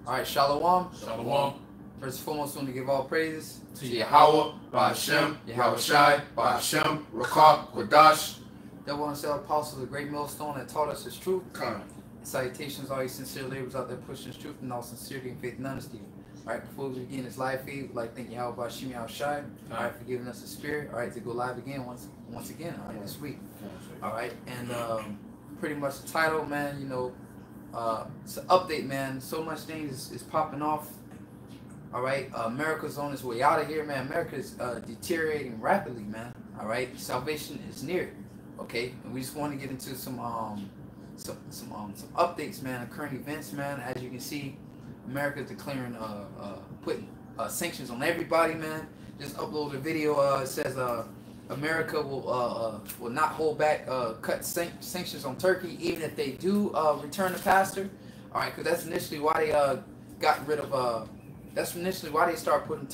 All right, Shalom. Shalom. First and foremost, we want to give all praises To Yahweh, Ba'ashem, Yahweh Shai, Ba'ashem, Rakah, Kodash. That one said apostles, the great millstone that taught us his truth. Come. Salutations, all you sincere laborers out there pushing his truth in all sincerity and faith and honesty. All right, before we begin this live feed, we'd like to thank Yahweh Ba'ashem, Yahweh Shai, all right, for giving us the spirit, all right, to go live again once again, all right, this week. All right, and pretty much the title, man, you know, it's an update, man. So much things is popping off. All right, America's on its way out of here, man. America is deteriorating rapidly, man. All right, salvation is near. Okay, and we just want to get into some updates, man, current events, man. As you can see, America is declaring putting sanctions on everybody, man. Just upload a video. It says America will not hold back, cut sanctions on Turkey, even if they do return the pastor. All right, because that's initially why they got rid of. That's initially why they started putting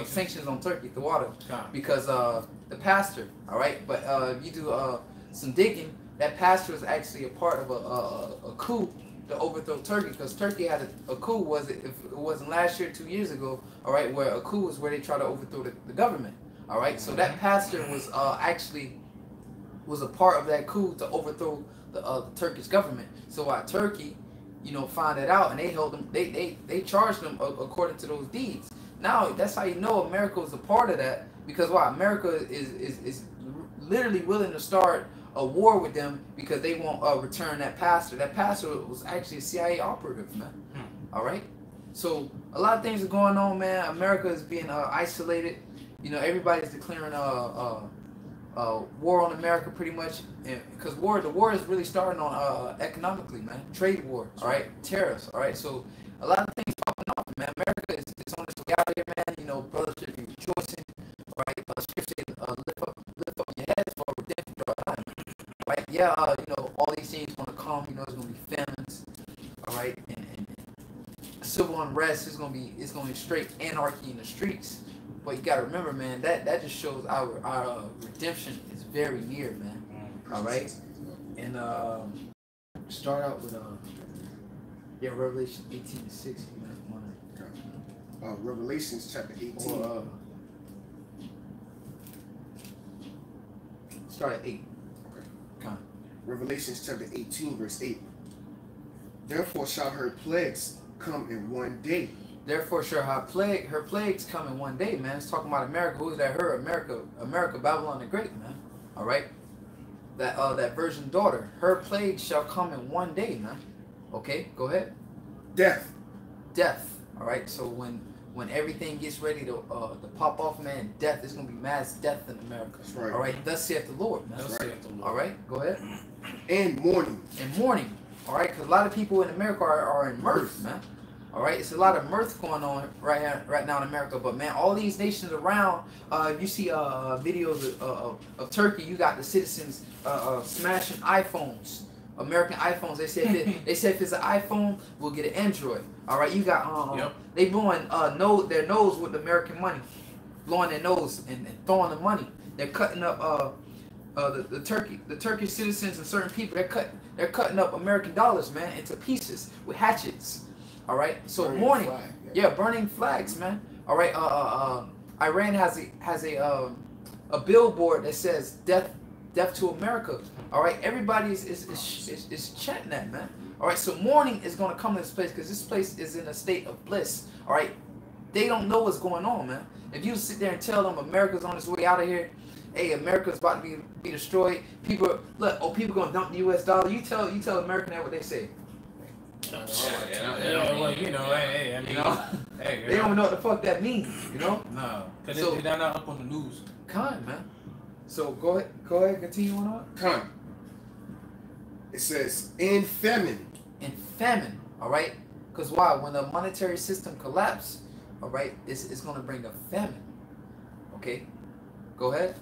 sanctions on Turkey, the water, because the pastor. All right, but if you do some digging, that pastor was actually a part of a coup to overthrow Turkey, because Turkey had a coup. Was it? If it wasn't last year, 2 years ago, all right, where a coup was where they tried to overthrow the government. All right, so that pastor was actually a part of that coup to overthrow the Turkish government. So while Turkey, you know, found it out, and they held them, they charged them according to those deeds. Now that's how you know America was a part of that, because why? America is literally willing to start a war with them because they won't return that pastor. That pastor was actually a CIA operative, man. All right, so a lot of things are going on, man. America is being isolated. You know, everybody's declaring war on America, pretty much, because the war is really starting on economically, man. Trade war, all right, tariffs, all right. So a lot of things popping off, man. America is on its way out here, man. You know, brothers should be rejoicing, all right. Scripture lift up your heads for redemption, right? Yeah, you know, all these things going to come. You know, it's going to be famines, all right, and civil unrest is going to be straight anarchy in the streets. But you gotta remember, man, that just shows our redemption is very near, man. All right, and start out with Revelation 18:6, man. Revelations chapter 18. Or, start at 8. Okay. Come. Revelations chapter 18, verse 8. Therefore shall her plagues come in one day. Therefore shall her plagues come in one day, man. It's talking about America. Who is that? Her, America, Babylon the Great, man. All right, that virgin daughter. Her plagues shall come in one day, man. Okay, go ahead. Death. All right. So when everything gets ready to pop off, man, death is gonna be mass death in America. That's right. All right. Thus saith the Lord, man. That's right. All right. Go ahead. And mourning. All right, because a lot of people in America are in mirth, man. All right, it's a lot of mirth going on right now in America. But man, all these nations around, you see videos of Turkey. You got the citizens smashing iPhones, American iPhones. They said if it's an iPhone, we'll get an Android. All right, you got they blowing their nose with American money, blowing their nose and throwing the money. They're cutting up the Turkish citizens and certain people. They're cutting up American dollars, man, into pieces with hatchets. All right, so burning mourning, flag, burning flags, man. All right, Iran has a billboard that says death to America. All right, everybody is chanting that, man. All right, so mourning is gonna come to this place because this place is in a state of bliss. All right, they don't know what's going on, man. If you sit there and tell them America's on its way out of here, hey, America's about to be destroyed. People gonna dump the U.S. dollar. You tell American that what they say. Well, you know, hey, I mean, you know, hey, they don't know what the fuck that means, you know. No, because So- they're not up on the news. Con, man. So go ahead, continue on. Come. It says, in famine. In famine, all right. Because why? When the monetary system collapses, all right, it's gonna bring a famine. Okay, go ahead.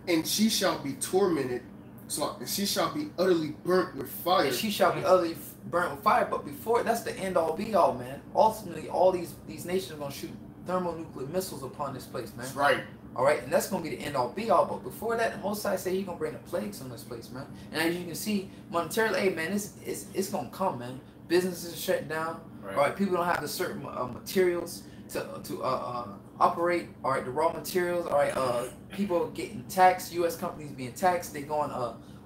And she shall be tormented. And she shall be utterly burnt with fire. And she shall be utterly burnt with fire. But before, that's the end all be all, man. Ultimately, all these nations are gonna shoot thermonuclear missiles upon this place, man. That's right. All right, and that's gonna be the end all be all. But before that, the Most High say He's gonna bring the plagues on this place, man. And as you can see, monetarily, hey, man, it's gonna come, man. businesses are shut down. Right. All right, people don't have the certain materials to operate. All right, the raw materials. All right, people getting taxed. U.S. companies being taxed. They going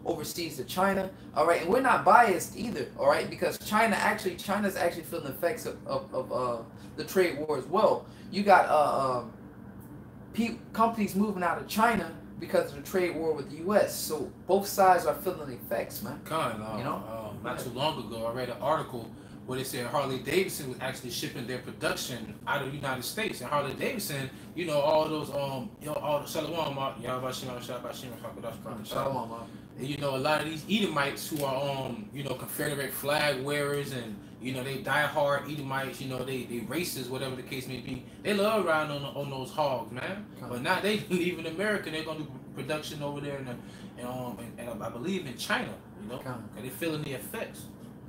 overseas to China. All right, and we're not biased either. All right, because China's actually feeling the effects of the trade war as well. You got companies moving out of China because of the trade war with the U.S. So both sides are feeling the effects, man. You know, not too long ago, I read an article where they said Harley Davidson was actually shipping their production out of the United States, and Harley Davidson, you know, all those all the Shalom, and you know, a lot of these Edomites who are you know, Confederate flag wearers, and you know, they die-hard Edomites, you know, they racist, whatever the case may be. They love riding on those hogs, man. But now they leaving America, they're gonna do production over there and I believe in China, you know, because they're feeling the effects.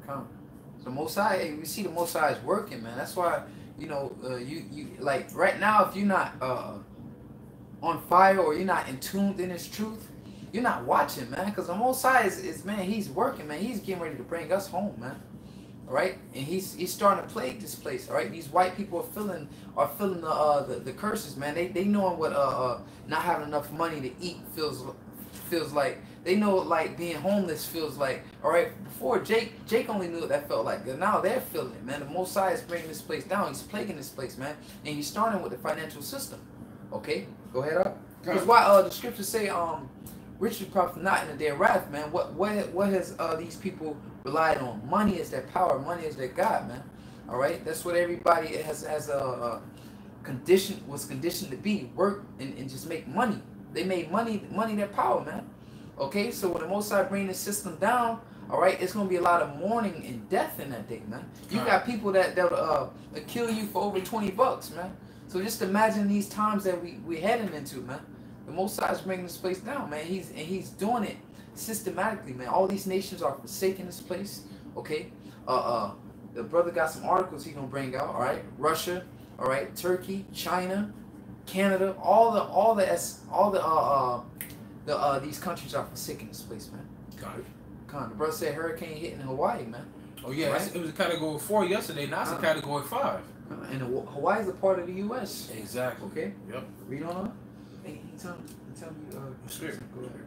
So Most High, we see the Most High is working, man. That's why, you know, you like right now, if you're not on fire or you're not in tuned in His truth, you're not watching, man. Because the Most High is man, He's working, man. He's getting ready to bring us home, man. All right, and he's starting to plague this place. All right, these white people are feeling the curses, man. They knowing what not having enough money to eat feels like. They know like being homeless feels like. All right, before Jake only knew what that felt like. Now they're feeling it, man. The Most High is bringing this place down. He's plaguing this place, man. And he's starting with the financial system. Okay, go ahead up. Because why the scriptures say Richard profit not in the day of wrath, man. What has these people relied on? Money is their power. Money is their God, man. All right, that's what everybody has was conditioned to be. Work and just make money. They made money their power, man. Okay, so when the Most High bring the system down, all right, it's gonna be a lot of mourning and death in that day, man. You got people that'll kill you for over $20, man. So just imagine these times that we're heading into, man. The Most High is bringing this place down, man. He's doing it systematically, man. All these nations are forsaking this place. Okay, the brother got some articles he's gonna bring out. All right, Russia, all right, Turkey, China, Canada, these countries are forsaking this place, man. The brother said hurricane hitting Hawaii, man. Oh yeah, right? It was a category 4 yesterday. Now it's a category 5. And Hawaii is a part of the U.S. Exactly. Okay. Yep. Read on up. Hey, tell me. Spirit. Go ahead.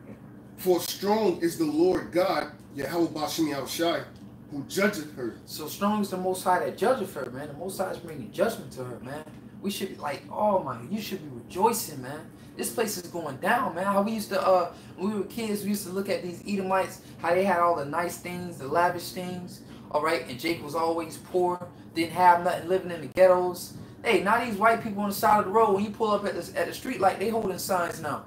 For strong is the Lord God, Yahweh Bashim Yahushai, who judgeth her. So strong is the Most High that judgeth her, man. The Most High is bringing judgment to her, man. We should be like, oh my, you should be rejoicing, man. This place is going down, man. How we used to, when we were kids, we used to look at these Edomites, how they had all the nice things, the lavish things, all right? And Jake was always poor, didn't have nothing, living in the ghettos. Hey, now these white people on the side of the road, when you pull up at the street light, they holding signs now.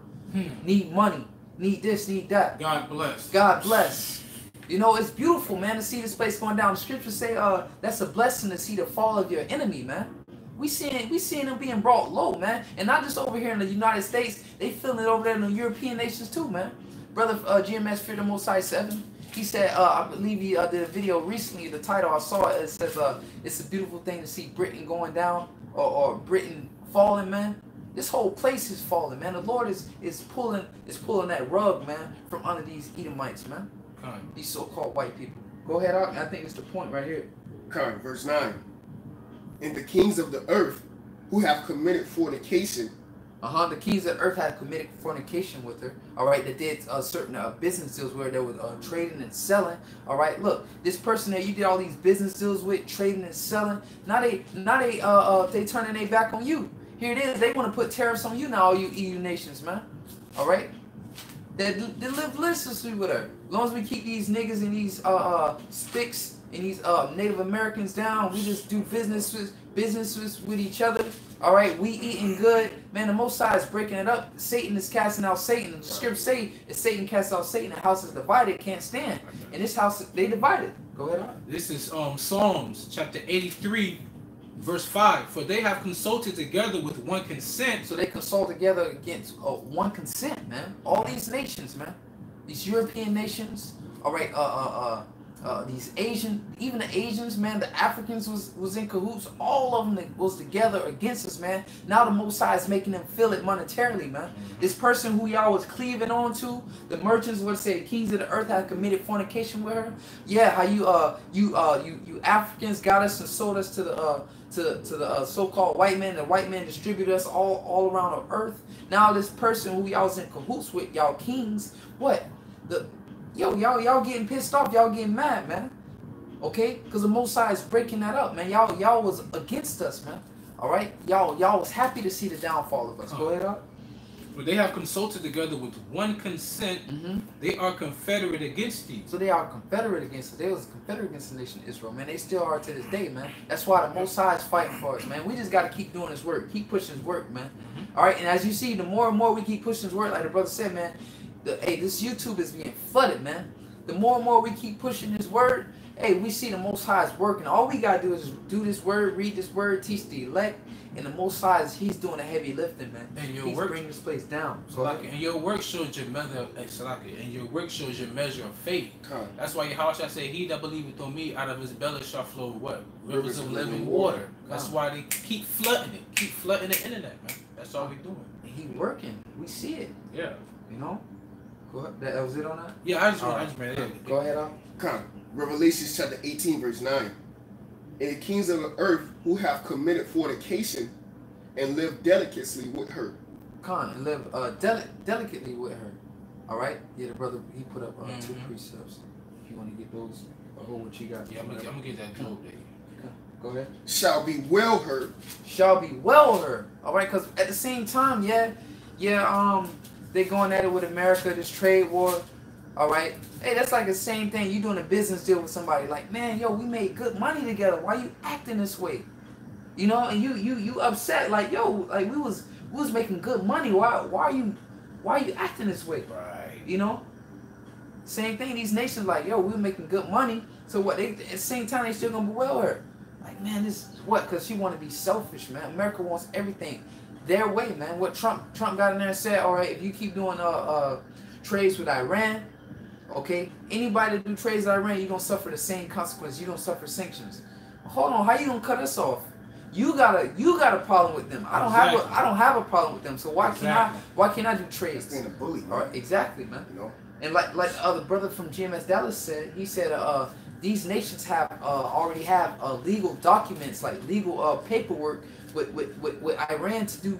Need money, need this, need that. God bless. God bless. You know, it's beautiful, man, to see this place going down. The scriptures say that's a blessing to see the fall of your enemy, man. We seeing them being brought low, man. And not just over here in the United States. They feeling it over there in the European nations too, man. Brother GMS Fear the Most High 7. He said, I believe he did a video recently. The title I saw, it says, it's a beautiful thing to see Britain going down or Britain falling, man. This whole place is falling, man. The Lord is pulling that rug, man, from under these Edomites, man. These so-called white people. Go ahead out. I think it's the point right here. Verse 9. And the kings of the earth who have committed fornication. The kings of the earth had committed fornication with her. All right, they did certain business deals where they were trading and selling. All right, look, this person that you did all these business deals with, trading and selling. Now they turning their back on you. Here it is. They want to put tariffs on you now, all you EU nations, man. All right, they live listlessly with her. As long as we keep these niggas and these sticks and these Native Americans down, we just do businesses with each other. All right, we eating good, man. The Most High is breaking it up. Satan is casting out Satan. The scriptures say, if Satan casts out Satan, the house is divided, can't stand. In this house, they divided. Go ahead. This is Psalms chapter 83, verse 5. For they have consulted together with one consent. So they consult together against one consent, man. All these nations, man. These European nations. All right, these even the Asians, man, the Africans was in cahoots. All of them was together against us, man. Now the Most High is making them feel it monetarily, man. This person who y'all was cleaving on to, the merchants would say, the kings of the earth have committed fornication with her. Yeah, how you Africans got us and sold us to the so-called white man. The white man distributed us all around the earth. Now this person who y'all was in cahoots with, y'all kings, what y'all getting pissed off, y'all getting mad, man. Okay, because the Most High is breaking that up, man. Y'all was against us, man. All right, y'all was happy to see the downfall of us. Go ahead, up. But they have consulted together with one consent. They are confederate against thee. So they are confederate against us. They was confederate against the nation of Israel, man. They still are to this day, man. That's why the Most High is fighting for us, man. We just got to keep doing His work, keep pushing His work, man. All right, and as you see, the more and more we keep pushing His work, like the brother said, man. Hey, this YouTube is being flooded, man. The more and more we keep pushing this word, hey, we see the Most High is working. All we gotta do is do this word, read this word, teach the elect, and the Most High He's doing the heavy lifting, man. And your He's work, bringing this place down. And your work shows your measure of faith. That's why Yahushua said, "He that believeth on me, out of his belly shall flow what? Rivers of living water." That's why they keep flooding the internet, man. That's all we doing. He working. We see it. Yeah. You know. Go ahead. That was it on that? Yeah, I just read it. Go ahead, Revelation chapter 18, verse 9. And the kings of the earth who have committed fornication and live delicately with her. And live delicately with her. All right? Yeah, the brother, he put up 2 precepts. If you want to get those, hold what you got. Yeah, I'm going to get that joke there. Go ahead. Shall be well heard. Shall be well heard. All right? Because at the same time, they going at it with America, this trade war. All right. Hey, that's like the same thing. You doing a business deal with somebody. Like, man, yo, we made good money together. Why you acting this way? You know, and you upset. Like, yo, like we was making good money. Why are you acting this way? Right. You know. Same thing. These nations like, yo, we were making good money. So what? They at the same time they still gonna be well hurt. Like, man, this is what? Because she want to be selfish, man. America wants everything their way, man. What Trump got in there and said, all right, if you keep doing trades with Iran, okay, anybody that do trades with Iran, you're gonna suffer the same consequences. You don't suffer sanctions. Hold on, how you gonna cut us off? You got a problem with them. I don't have a problem with them. So why can't I do trades? Being a bully, man. All right, exactly, man. You know? And like the brother from GMS Dallas said, he said these nations already have legal documents, like legal paperwork with Iran to do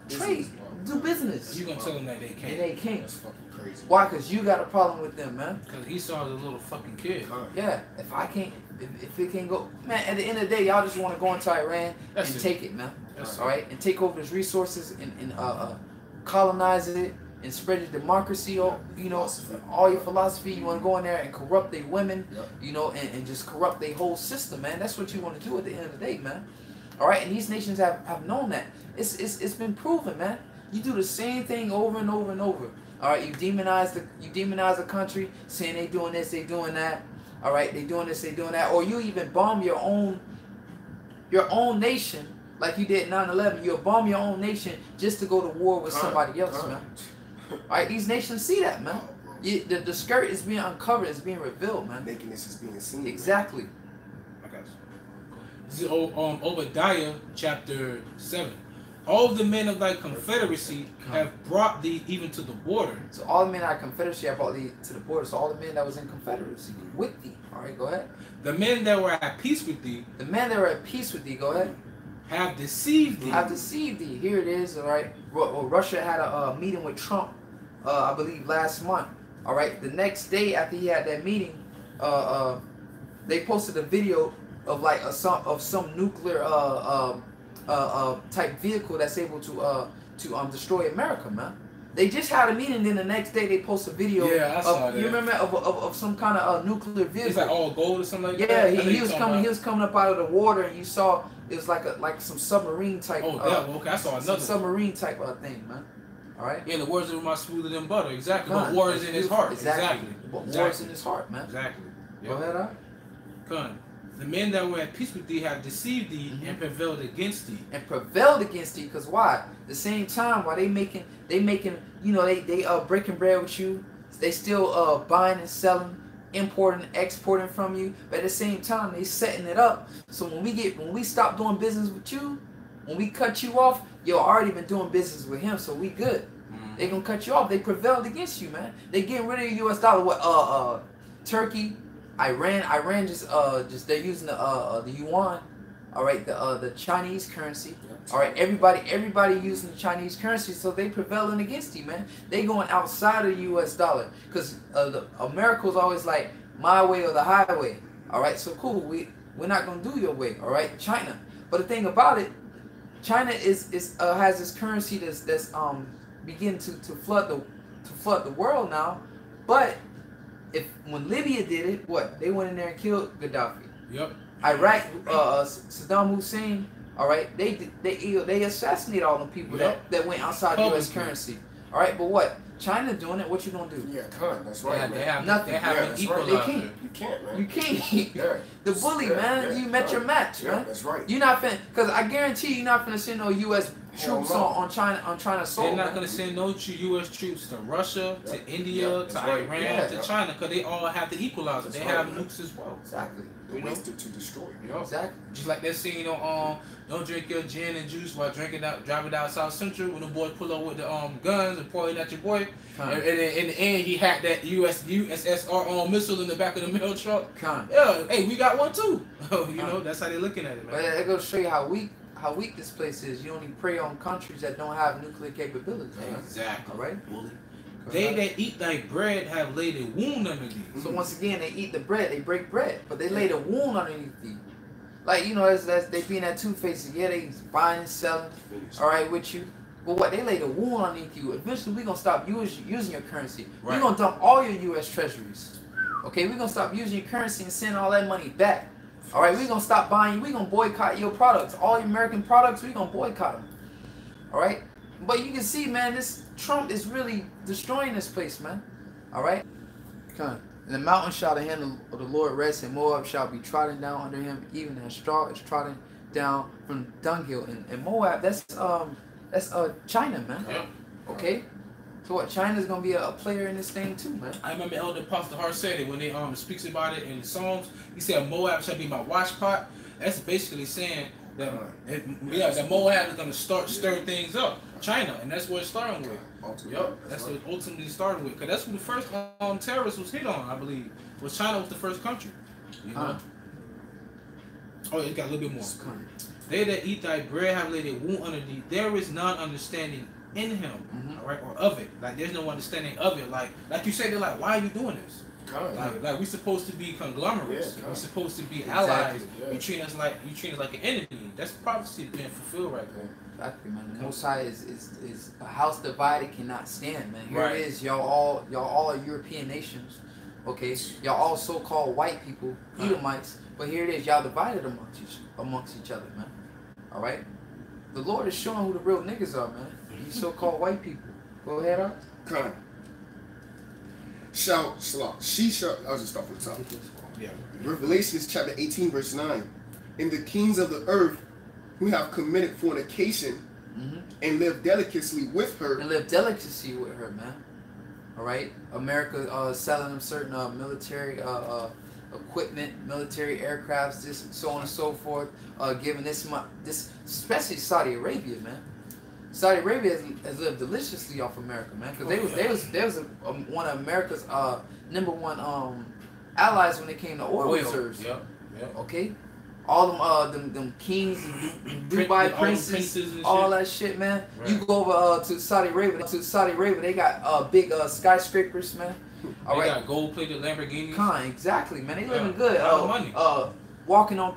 trade, do business. You gonna tell them that they can't? And they can't. That's fucking crazy. Why? Because you got a problem with them, man. Because Esau's a little fucking kid. Yeah. If it can't go, man. At the end of the day, y'all just want to go into Iran and take it, man. All right, and take over its resources and colonize it and spread your democracy. Or all your philosophy. You want to go in there and corrupt their women, and just corrupt their whole system, man. That's what you want to do at the end of the day, man. All right, and these nations have known that. It's been proven, man. You do the same thing over and over and over. All right, you demonize the country, saying they doing this, they doing that. All right, they doing this, they doing that. Or you even bomb your own nation, like you did 9/11. You'll bomb your own nation just to go to war with somebody else, man. All right, these nations see that, man. The skirt is being uncovered, it's being revealed, man. Nakedness is being seen. Exactly. Man. This is Obadiah chapter 7. All the men of thy confederacy have brought thee even to the border. So all the men of thy confederacy have brought thee to the border. So all the men that was in confederacy with thee. All right, go ahead. The men that were at peace with thee. The men that were at peace with thee. Go ahead. Have deceived thee. Have deceived thee. Here it is. All right. Well, Russia had a meeting with Trump, I believe last month. All right. The next day after he had that meeting, they posted a video of some nuclear type vehicle that's able to destroy America, man. They just had a meeting, then the next day they post a video. Yeah, I saw that. You remember of some kind of nuclear vehicle? It's like all gold or something like that. Yeah, he was coming up out of the water, and you saw it was like some submarine type. Okay, I saw another some submarine type thing, man. All right. Yeah, the words of my smoother than butter. Exactly. But war is in his heart. Exactly. War is in his heart, man. Exactly. Yep. Go ahead, Con. The men that were at peace with thee have deceived thee and prevailed against thee. And prevailed against thee, because why? The same time while they making, they breaking bread with you, they still buying and selling importing, exporting from you, but at the same time they setting it up. So when we stop doing business with you, when we cut you off, you already been doing business with him, so we good. They gonna cut you off. They prevailed against you, man. They getting rid of the U.S. dollar. What? Turkey, Iran just they're using the yuan. All right, the Chinese currency. All right, everybody using the Chinese currency, so they prevailing against you, man. They going outside of the U.S. dollar because America was always like my way or the highway. All right, so cool. We're not gonna do your way. All right, China. But the thing about it, China has this currency that's beginning to flood the world now. But when Libya did it, what, they went in there and killed Gaddafi. Yep. Iraq, Saddam Hussein, all right, they assassinated all them people that went outside U.S. currency. All right, but what? China doing it, what you gonna do? Yeah, that's right. Yeah, man. they have Nothing. They have Yeah, an that's equalizer. right. They can't. You can't, man. You can't. Yeah. The bully, man. You met your match, Yeah, man. that's right. You're not finna, because I guarantee you're not finna send no U.S. troops no. on China soil. They're not man. gonna send no U.S. troops to Russia, Yeah. to India, Yeah, to that's right. Iran, Yeah. to China, because they all have the equalizer. That's They right, have man. nukes as well. Exactly. The ways to destroy. Yup. Exactly. Just like that scene on don't drink your gin and juice while driving down South Central when the boys pull up with the guns and pointing at your boy. And then in the end he hacked that USSR missile in the back of the mail truck. Yeah, hey, we got one too. You know, that's how they're looking at it, man. But it goes to show you how weak this place is. You only prey on countries that don't have nuclear capabilities. Man. Exactly. All right. Bully. They that eat thy bread have laid a wound underneath. So once again, they eat the bread, they break bread, but they lay the wound underneath thee. Like, you know, that's they being that two-faced. Yeah, they buying and selling, all right, with you. But what, they lay the wound underneath you. Eventually, we're going to stop using your currency. Right. We're going to dump all your U.S. treasuries. Okay, we're going to stop using your currency and send all that money back. All right, we're going to stop buying. We're going to boycott your products. All your American products, we're going to boycott them. All right? But you can see, man, this Trump is really destroying this place, man. All right? Come. And the mountain shall the hand of the Lord rest, and Moab shall be trodden down under him, even as straw is trodden down from dunghill. And Moab, that's China, man. Yeah. Okay? So what, China's gonna be a player in this thing too, man. I remember Elder Pastor Hart said it when they speaks about it in Psalms. He said Moab shall be my watchpot. That's basically saying that that Moab is gonna start stirring things up. China, and that's what it's starting with. Yep, that's what it ultimately started with. Cause that's who the first terrorist was hit on, I believe. Was China was the first country. You know? Oh, it got a little bit more. They that eat thy bread have laid a wound underneath. There is none understanding in him, all right, or of it. Like there's no understanding of it. Like you said, they're like, why are you doing this? Like we're supposed to be conglomerates. We're supposed to be allies. Yeah. You treat us like an enemy. That's prophecy being fulfilled right there. Exactly, man. The Most High is a house divided cannot stand, man. Here Right. it is, y'all all are European nations, okay? Y'all all so-called white people, Edomites, but here it is, y'all divided amongst each other, man. All right. The Lord is showing who the real niggas are, man. These so-called white people. Go ahead, up. Come. I'll just start from the top. Yeah. Revelations chapter 18, verse 9. And the kings of the earth who have committed fornication and live deliciously with her. And live delicacy with her, man. All right. America selling them certain military equipment, military aircrafts, this, so on and so forth. Giving this, especially Saudi Arabia, man. Saudi Arabia has lived deliciously off America, man, because they was one of America's #1 allies when it came to oil reserves. Yep. Okay, all them kings, and Dubai princes, all that shit, man. Right. You go over to Saudi Arabia, they got big skyscrapers, man. They got gold-plated Lamborghinis. Exactly, man. They living good. Money. Walking on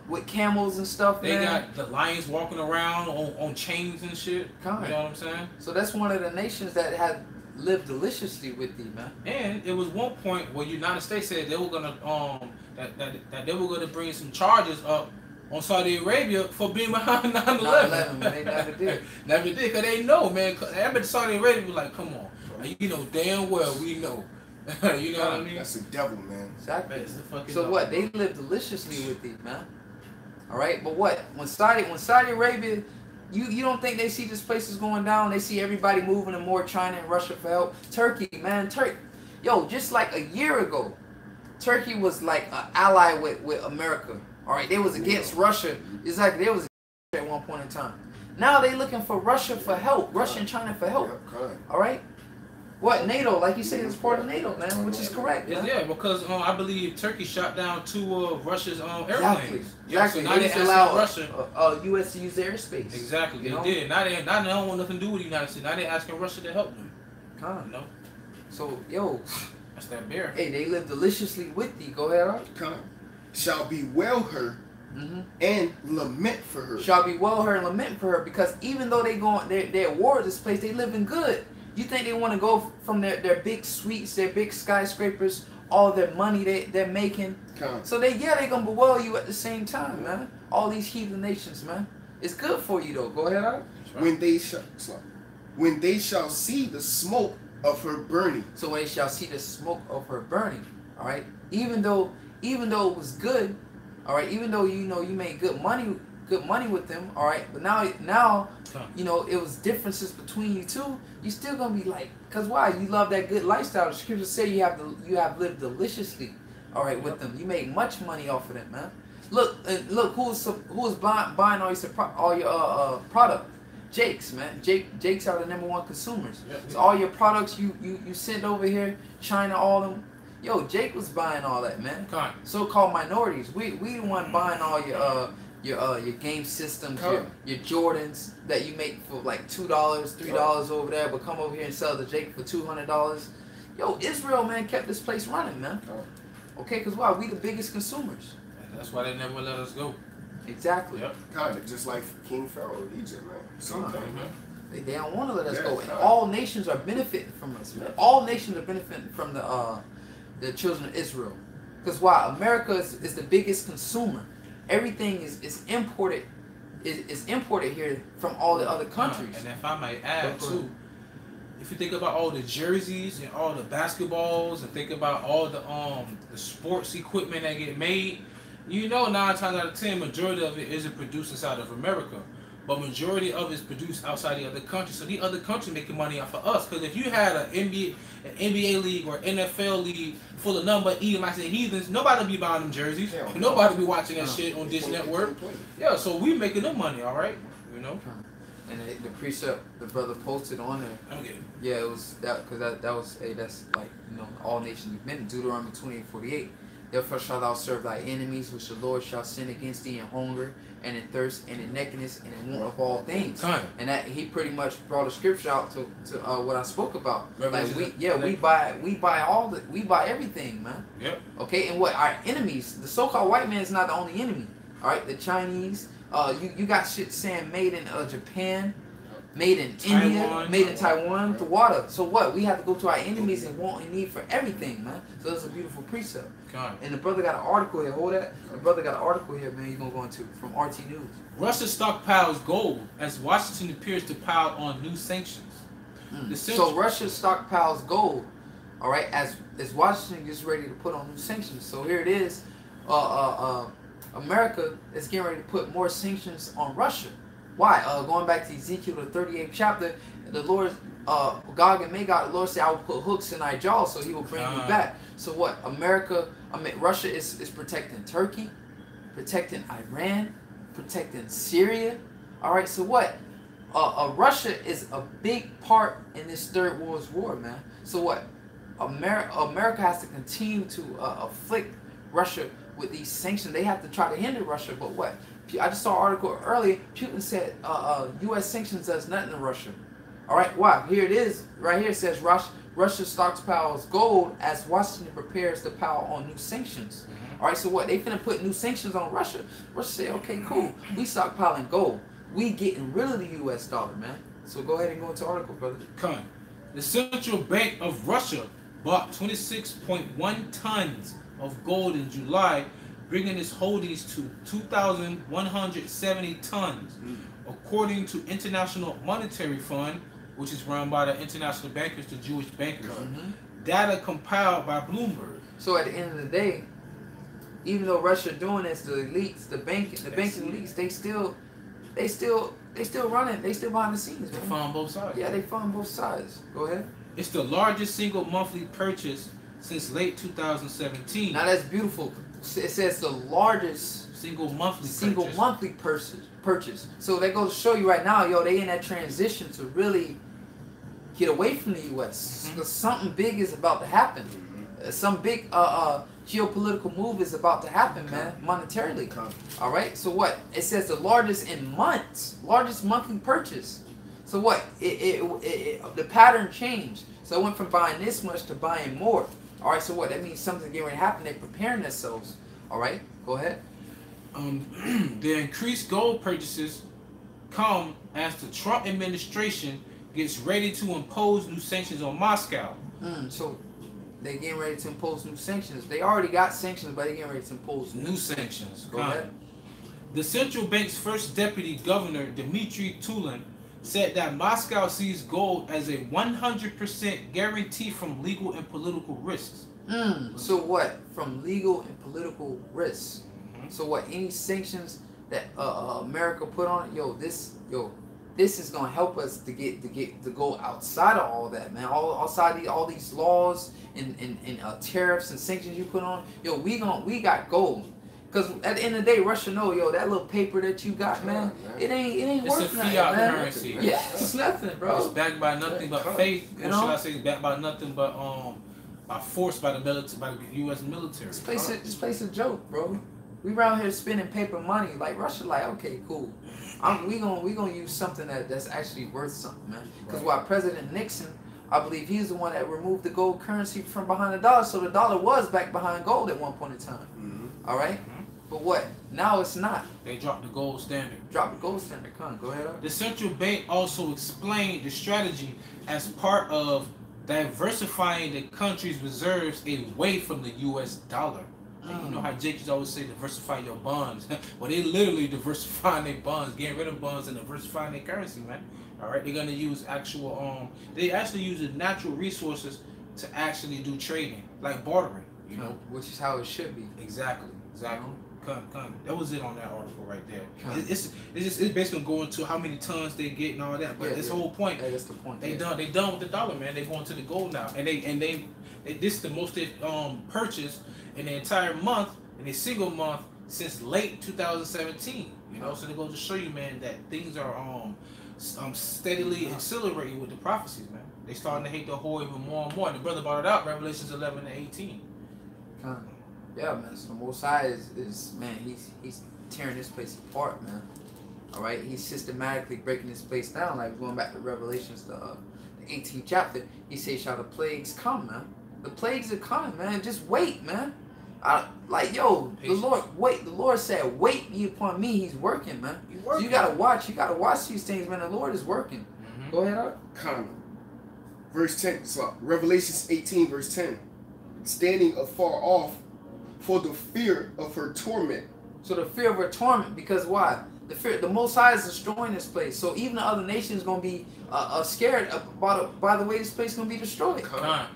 with camels and stuff. They man. got the lions walking around on chains and shit. You know what I'm saying? So that's one of the nations that had lived deliciously with thee, man. And it was one point where the United States said they were gonna that they were gonna bring some charges up on Saudi Arabia for being behind 9/11. Man, they never did. Never did, cause they know, man. Everybody Saudi Arabia was like, come on, you know damn well we know. You know what I mean? That's the devil, man. Exactly. So what? They live deliciously with thee, man. All right, but what? When Saudi Arabia, you don't think they see this place is going down? They see everybody moving to more China and Russia for help. Turkey, man, Yo, just like a year ago, Turkey was like an ally with America. All right, they was against Russia. It's like they was at one point in time. Now they looking for Russia for help. Russia and China for help. All right. What NATO? Like you said, it's part of NATO, man, which is correct. Man. Yeah, because I believe Turkey shot down 2 of Russia's airplanes. Exactly. Yeah, so now they they allow Russia. U.S. to use their airspace. Exactly. You They know? did. Now they don't want nothing to do with the United States. Now they asking Russia to help them. Con. You know. So yo, That's that bear. hey, they live deliciously with thee. Go ahead, Art. Con. Shall bewail her and lament for her. Shall bewail her and lament for her, because even though they're at war with this place, they living good. You think they want to go from their big suites, their big skyscrapers, all their money they're making? So they gonna bewail you at the same time, man. All these heathen nations, man. It's good for you though. Go ahead, Art. Right. When they shall see the smoke of her burning. So when they shall see the smoke of her burning, all right. Even though it was good, all right. Even though you made good money with them, all right. But now it was differences between you two. You still gonna be like, cause why? You love that good lifestyle. The scriptures say you have lived deliciously, all right, with them. You made much money off of them, man. Look, who's buying all your product? Jake's, man. Jake's are the #1 consumers. So all your products you send over here, China, all them. Yo, Jake was buying all that, man. So-called minorities. We the one buying all your game systems, your Jordans that you make for like $2, $3 over there, but come over here and sell to Jake for $200. Yo, Israel, man, kept this place running, man. Okay, because why? We the biggest consumers. That's why they never let us go. Exactly. Yep. Kind of just like King Pharaoh of Egypt, man. They don't want to let us go. And all nations are benefiting from us, man. All nations are benefiting from the children of Israel. Because why? America is the biggest consumer. Everything is imported. Is imported here from all the other countries. And if I might add too, if you think about all the jerseys and all the basketballs, and think about all the sports equipment that get made, 9 times out of 10, majority of it isn't produced inside of America, but majority of it is produced outside the other countries. So the other countries making money off of us. Because if you had an NBA league or NFL league full of number Edomites and heathens, nobody be buying them jerseys. Nobody be watching that shit on Dish Network. Yeah, so we making them money, all right. And the precept the brother posted on there. Okay. Yeah, it was that because that was that's like all nations you've been in Deuteronomy 28:48. Therefore shalt thou serve thy enemies, which the Lord shall send against thee in hunger and in thirst and in nakedness and in want of all things. And that he pretty much brought a scripture out to what I spoke about. Like we buy everything, man. Yep. Okay, and what our enemies, the so-called white man is not the only enemy. All right, the Chinese. You got shit saying made in Japan, made in India, made in Taiwan, the water. So what? We have to go to our enemies and want and need for everything, man. So that's a beautiful precept. And the brother got an article here. Hold that. The brother got an article here, man. You're gonna go into from RT News. Russia stockpiles gold as Washington appears to pile on new sanctions. So Russia stockpiles gold, all right, as Washington gets ready to put on new sanctions. So here it is. America is getting ready to put more sanctions on Russia. Why? Going back to Ezekiel, the 38th chapter, the Lord, Gog and Magog, the Lord said, I will put hooks in thy jaws so he will bring you back. So what? Russia is protecting Turkey, protecting Iran, protecting Syria. All right, so what? Russia is a big part in this Third World War, man. So what? America has to continue to afflict Russia with these sanctions. They have to try to hinder Russia, but what? I just saw an article earlier. Putin said U.S. sanctions does nothing to Russia. All right, why? Here it is. Right here it says Russia stockpiles gold as Washington prepares to pile on new sanctions. All right, so what? They finna put new sanctions on Russia. Russia say, okay, cool. We stockpiling gold. We getting rid of the U.S. dollar, man. So go ahead and go into the article, brother. The Central Bank of Russia bought 26.1 tons of gold in July, bringing its holdings to 2,170 tons, according to International Monetary Fund, which is run by the international bankers, the Jewish bankers. Data compiled by Bloomberg. So at the end of the day, even though Russia doing this, the elites, the banking elites, they still running, they still behind the scenes. Man. They fund both sides. Yeah, they fund both sides. Go ahead. It's the largest single monthly purchase since late 2017. Now that's beautiful. It says the largest single monthly purchase. So that goes to show you right now, yo, they in that transition to really get away from the U.S. Because something big is about to happen. Some big geopolitical move is about to happen, man, monetarily. All right. So what? It says the largest in months, largest monthly purchase. So what? The pattern changed. So it went from buying this much to buying more. All right. So what? That means something's getting ready to happen. They're preparing themselves. All right. Go ahead. The increased gold purchases come as the Trump administration gets ready to impose new sanctions on Moscow. So they're getting ready to impose new sanctions. They already got sanctions, but they're getting ready to impose new sanctions. Go ahead. The central bank's first deputy governor, Dmitry Tulin, said that Moscow sees gold as a 100% guarantee from legal and political risks. So what? From legal and political risks. So what? Any sanctions that America put on it, this is gonna help us to go outside of all that, man. Outside all these laws and tariffs and sanctions you put on, we got gold. Cause at the end of the day, Russia know, that little paper that you got, man, it ain't worth nothing, it's a fiat man. currency. Yeah, it's nothing, bro. It's backed by nothing but faith. Or should I say, backed by nothing but by force by the military, by the U.S. military. This place a joke, bro. We around here spending paper money. Like Russia, like, okay, cool. We gonna use something that's actually worth something, man. Because while President Nixon, I believe he's the one that removed the gold currency from behind the dollar, so the dollar was back behind gold at one point in time. All right. But what? Now it's not. They dropped the gold standard. Drop the gold standard. Come on, go ahead. The central bank also explained the strategy as part of diversifying the country's reserves away from the U.S. dollar. And you know how Jake always say diversify your bonds. Well, they literally diversifying their bonds, getting rid of bonds and diversifying their currency, man. All right, they're gonna use actual they actually use the natural resources to actually do trading, like bartering. You know, which is how it should be. Exactly. That was it on that article right there. It's basically going to how many tons they get and all that. But this whole point, that's the point. They done with the dollar, man. They going to the gold now, and this is the most they purchased in the entire month, in a single month since late 2017. You know, so they go to show you, man, that things are steadily accelerating with the prophecies, man. They starting to hate the whore even more and more. The brother brought it out, Revelations 11 and 18. Yeah, man. So Most High is man. He's tearing this place apart, man. All right. He's systematically breaking this place down. Like going back to Revelations, the 18th chapter. He says, "Shall the plagues come, man? The plagues are coming, man. Just wait, man. The Lord, wait. The Lord said, wait ye upon me. He's working, man. So you gotta watch. You gotta watch these things, man. The Lord is working. Go ahead, Art. Verse 10. So Revelations 18, verse 10. Standing afar off for the fear of her torment. So the fear of her torment, because why? The Most High is destroying this place. So even the other nations gonna be scared by the way this place is gonna be destroyed.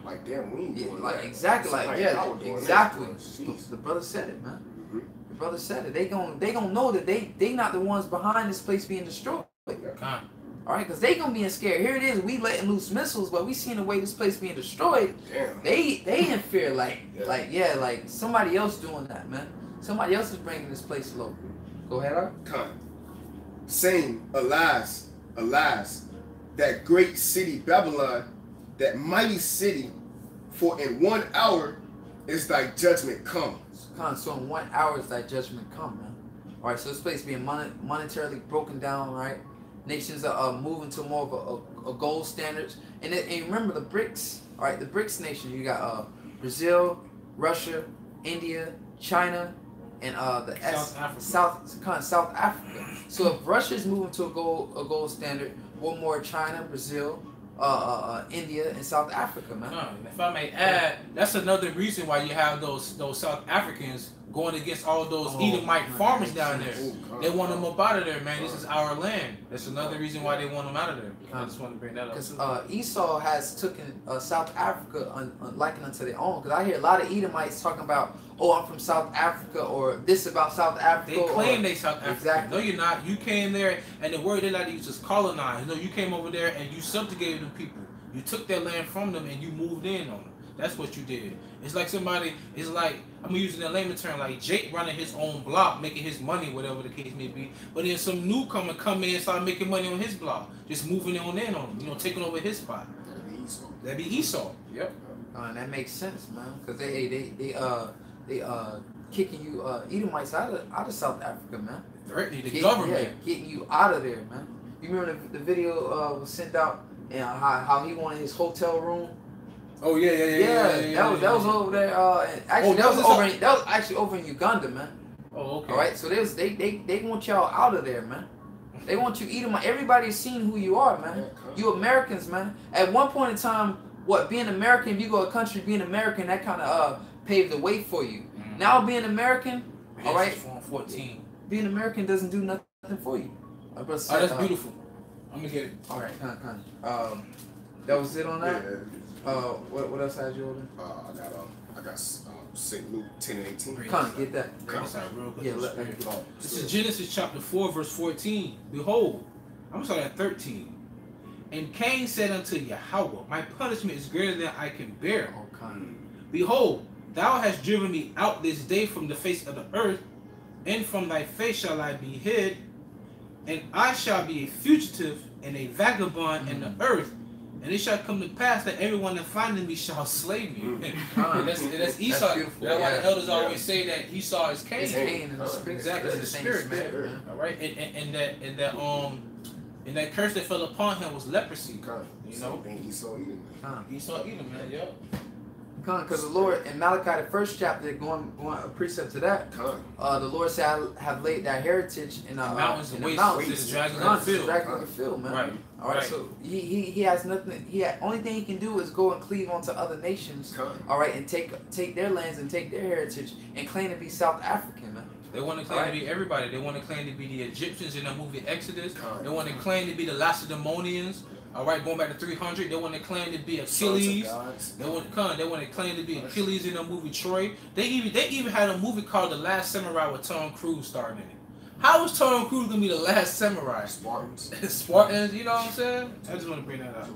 Like damn, we ain't doing like that. exactly, exactly. The brother said it, man. The brother said it. They gonna know that they not the ones behind this place being destroyed. All right, because they gonna be scared. Here it is, we letting loose missiles, but we seeing the way this place being destroyed. Damn. They in fear, like somebody else doing that, man. Somebody else is bringing this place low. Go ahead, Art. Saying, alas, alas, that great city Babylon, that mighty city, for in 1 hour is thy judgment come. So in 1 hour is thy judgment come, man. All right, so this place being monetarily broken down, right? Nations are moving to more of a gold standards. And remember the BRICS, all right, the BRICS nations, you got Brazil, Russia, India, China, and South Africa. So if Russia's moving to a gold standard, what more China, Brazil, India, and South Africa, man. If I may add, that's another reason why you have those South Africans going against all those Edomite farmers down there. They want them up out of there, man. This is our land. That's another reason why they want them out of there. I just want to bring that up. Because Esau has taken South Africa likened unto their own. Because I hear a lot of Edomites talking about, oh, I'm from South Africa, or this about South Africa. They claim they South Africa. Exactly. No, you're not. You came there, and the word they like to use is colonize. You know, you came over there and you subjugated the people. You took their land from them and you moved in on them. That's what you did. It's like somebody, it's like, I'm using a layman term, like Jake running his own block, making his money, whatever the case may be. But then some newcomer come in and start making money on his block, just moving on in on him, you know, taking over his spot. That'd be Esau. Yep. That makes sense, man. Cause they kicking you Edomites out of South Africa, man. Threatening the government, getting you out of there, man. You remember the video was sent out and how he wanted his hotel room. Oh yeah. That was over there. Actually, that was actually over in Uganda, man. Oh, okay. All right, so they want y'all out of there, man. They want you Edomite. Everybody's seen who you are, man. You Americans, man. At one point in time, being American, if you go to a country, being American, that kind of paved the way for you. Mm-hmm. Now being American, all right, 14. Being American doesn't do nothing for you. That's beautiful. I'm gonna get it. All right, kind. That was it on that. Yeah. What else had you ordered? I got St. Luke 10:18. Come get that. This is Genesis chapter 4, verse 14. Behold, I'm sorry, at 13. And Cain said unto Yahweh, my punishment is greater than I can bear. Behold, thou hast driven me out this day from the face of the earth, and from thy face shall I be hid, and I shall be a fugitive and a vagabond in the earth. And it shall come to pass that everyone that findeth me shall slay me. And that's Esau. That's why the elders always say that Esau is Cain. Exactly, the spirit, man. All right, and that curse that fell upon him was leprosy. You know, Esau Edom, man. Yep. Because the Lord in Malachi, the first chapter, going a precept to that, the Lord said, "I have laid thy heritage in the mountains and the dragons of the field, man." Right. All right. So he has nothing. Only thing he can do is go and cleave onto other nations. All right, and take their lands and take their heritage and claim to be South African, man. They want to claim to be everybody. They want to claim to be the Egyptians in the movie Exodus. They want to claim to be the Lacedaemonians. All right, going back to 300, they want to claim to be Achilles. They want to claim to be Achilles in the movie Troy. They even had a movie called The Last Samurai with Tom Cruise starring in it. How was Tom Cruise gonna be the last samurai? Spartans. Spartans, you know what I'm saying? I just want to bring that up.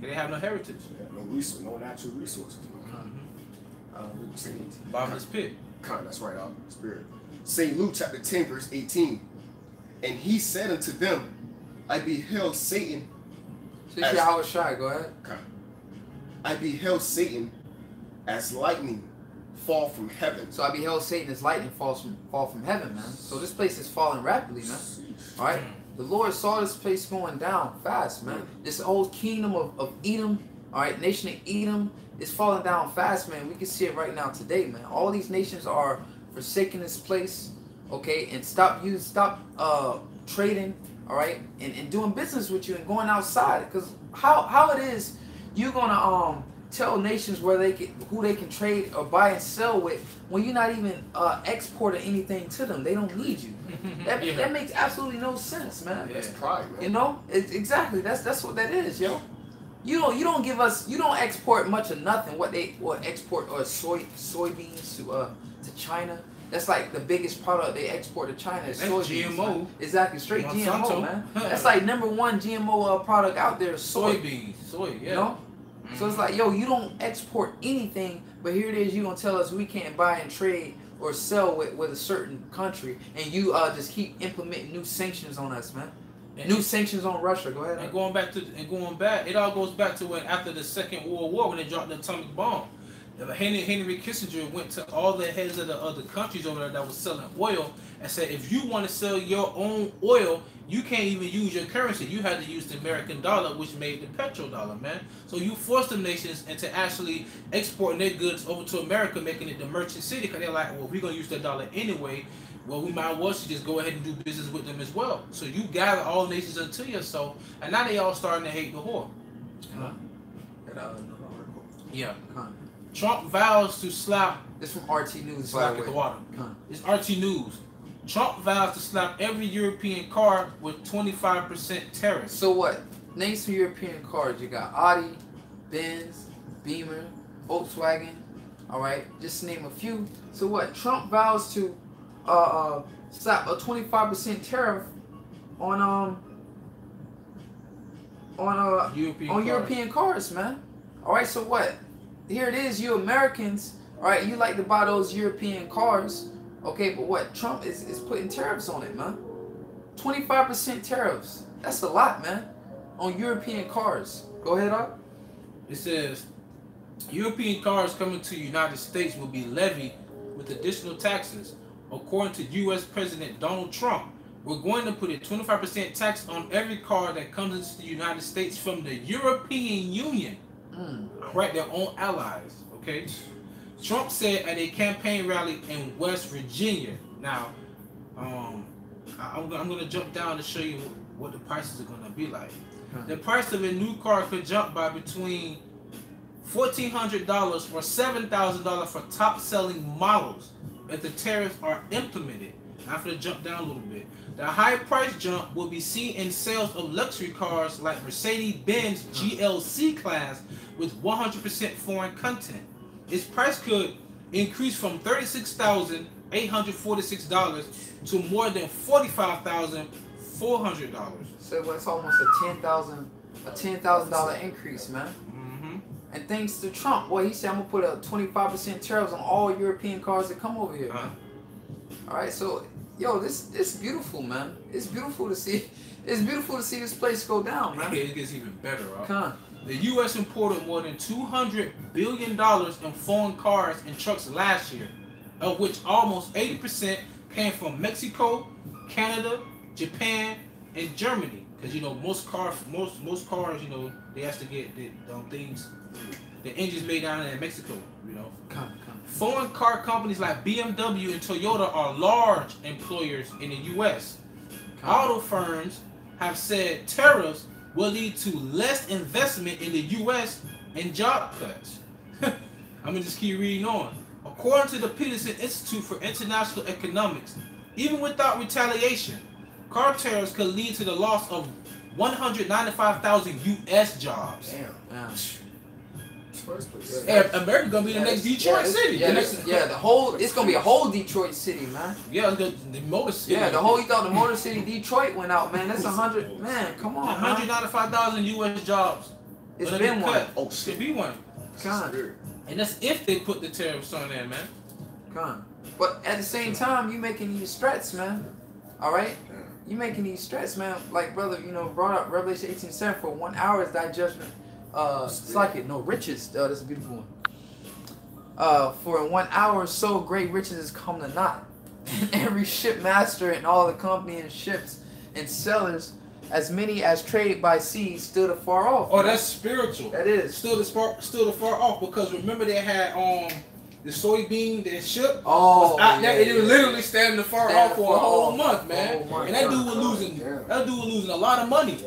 They have no heritage. No natural resources. Bottomless pit. That's right, out spirit. St. Luke chapter 10, verse 18. And he said unto them, I beheld Satan. I was shy. Go ahead. I beheld Satan as lightning fall from heaven. So I beheld Satan as lightning fall from heaven, man. So this place is falling rapidly, man. All right. The Lord saw this place going down fast, man. This whole kingdom of Edom, all right, nation of Edom is falling down fast, man. We can see it right now today, man. All these nations are forsaking this place, okay, and stop trading. All right, and doing business with you and going outside, because how it is you're gonna tell nations who they can trade or buy and sell with when you're not even exporting anything to them. They don't need you. That makes absolutely no sense, man. That's pride, man. You know, exactly. That's what that is, yo. You don't export much of nothing. What export soybeans to China. That's like the biggest product they export to China is soybeans. GMO. Man. Exactly, straight Monsanto. GMO, man. That's like #1 GMO product out there is soybeans. You know? So it's like, yo, you don't export anything, but here it is, you gonna tell us we can't buy and trade or sell with a certain country, and you just keep implementing new sanctions on us, man. New sanctions on Russia. Go ahead. And going back, it all goes back to when after the Second World War when they dropped the atomic bomb. Henry Kissinger went to all the heads of the other countries over there that was selling oil and said, if you want to sell your own oil, you can't even use your currency. You had to use the American dollar, which made the petrodollar, man. So you forced the nations into actually exporting their goods over to America, making it the merchant city, because they're like, well, we're going to use that dollar anyway. Well, we might as well just go ahead and do business with them as well. So you gather all nations unto yourself, and now they all starting to hate the whore. Yeah. Trump vows to slap. This from RT News. Slap at the water. It's RT News. Trump vows to slap every European car with 25% tariff. So what? Name some European cars. You got Audi, Benz, Beamer, Volkswagen. All right, just to name a few. So what? Trump vows to slap a 25% tariff on European cars, man. All right, so what? here it is, you Americans, all right, you like to buy those European cars, okay, but what? Trump is putting tariffs on it, man. 25% tariffs. That's a lot, man, on European cars. Go ahead, Doc. It says, European cars coming to the United States will be levied with additional taxes. According to U.S. President Donald Trump, we're going to put a 25% tax on every car that comes into the United States from the European Union. Right, their own allies, okay? Trump said at a campaign rally in West Virginia. Now, I'm going to jump down to show you what the prices are going to be like. The price of a new car could jump by between $1,400 or $7,000 for top-selling models if the tariffs are implemented. Now, I'm going to jump down a little bit. The high price jump will be seen in sales of luxury cars like Mercedes-Benz GLC class with 100% foreign content. Its price could increase from $36,846 to more than $45,400. So it's almost a $10,000 increase, man. And thanks to Trump, boy, he said I'm gonna put a 25% tariffs on all European cars that come over here. All right, so yo, it's beautiful, man. It's beautiful to see. It's beautiful to see this place go down, man. It gets even better, right? Come on. The U.S. imported more than $200 billion in foreign cars and trucks last year, of which almost 80% came from Mexico, Canada, Japan, and Germany. Because you know most cars, you know, they have to get the engines made down in Mexico. You know, foreign car companies like BMW and Toyota are large employers in the U.S. Auto firms have said tariffs will lead to less investment in the U.S. and job cuts. I'm gonna just keep reading on. According to the Peterson Institute for International Economics, even without retaliation, car tariffs could lead to the loss of 195,000 U.S. jobs. Damn. And America's gonna be the next Detroit City. It's gonna be a whole Detroit City, man. Yeah, the Motor City. Yeah, you thought the Motor City Detroit went out, man. That's 100. Man, come on, 195,000 U.S. jobs. It's been one. Oh, should be one. And that's if they put the tariffs on there, man. But at the same time, you making these threats, man. All right, you making these threats, man. Like brother, you know, brought up Revelation 18:7 for 1 hour is thy judgment. It's like it, no riches. That's a beautiful one. For in 1 hour, so great riches has come to naught. And every shipmaster and all the company and ships and sellers, as many as trade by sea, stood afar off. Oh, that's spiritual. That is. Stood afar off, because remember they had the soybean, that ship. Oh, there. It was literally standing afar off for a whole month, man. And that dude was losing. That dude was losing a lot of money.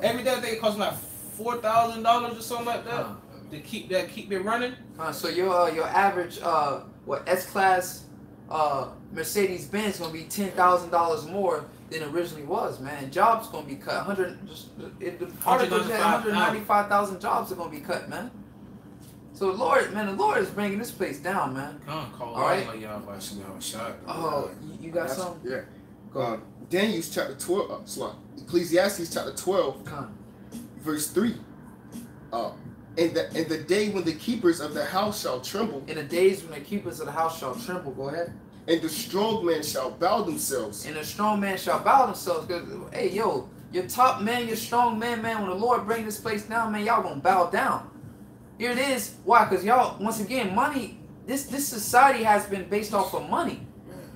Every day they cost like $4,000 or something like that to keep it running. So your average S-Class Mercedes-Benz gonna be $10,000 more than originally was, man. Jobs gonna be cut. 195,000 jobs are gonna be cut, man. So the Lord is bringing this place down, man. All right. Oh, you got something? Yeah. Daniel chapter 12. Ecclesiastes chapter 12. Verse 3. In the day when the keepers of the house shall tremble. In the days when the keepers of the house shall tremble. Go ahead. And the strong men shall bow themselves. And the strong men shall bow themselves. Cause hey, yo, your top man, your strong man, when the Lord bring this place down, man, y'all gonna bow down. Here it is. Why? Because y'all, once again, money. This society has been based off of money.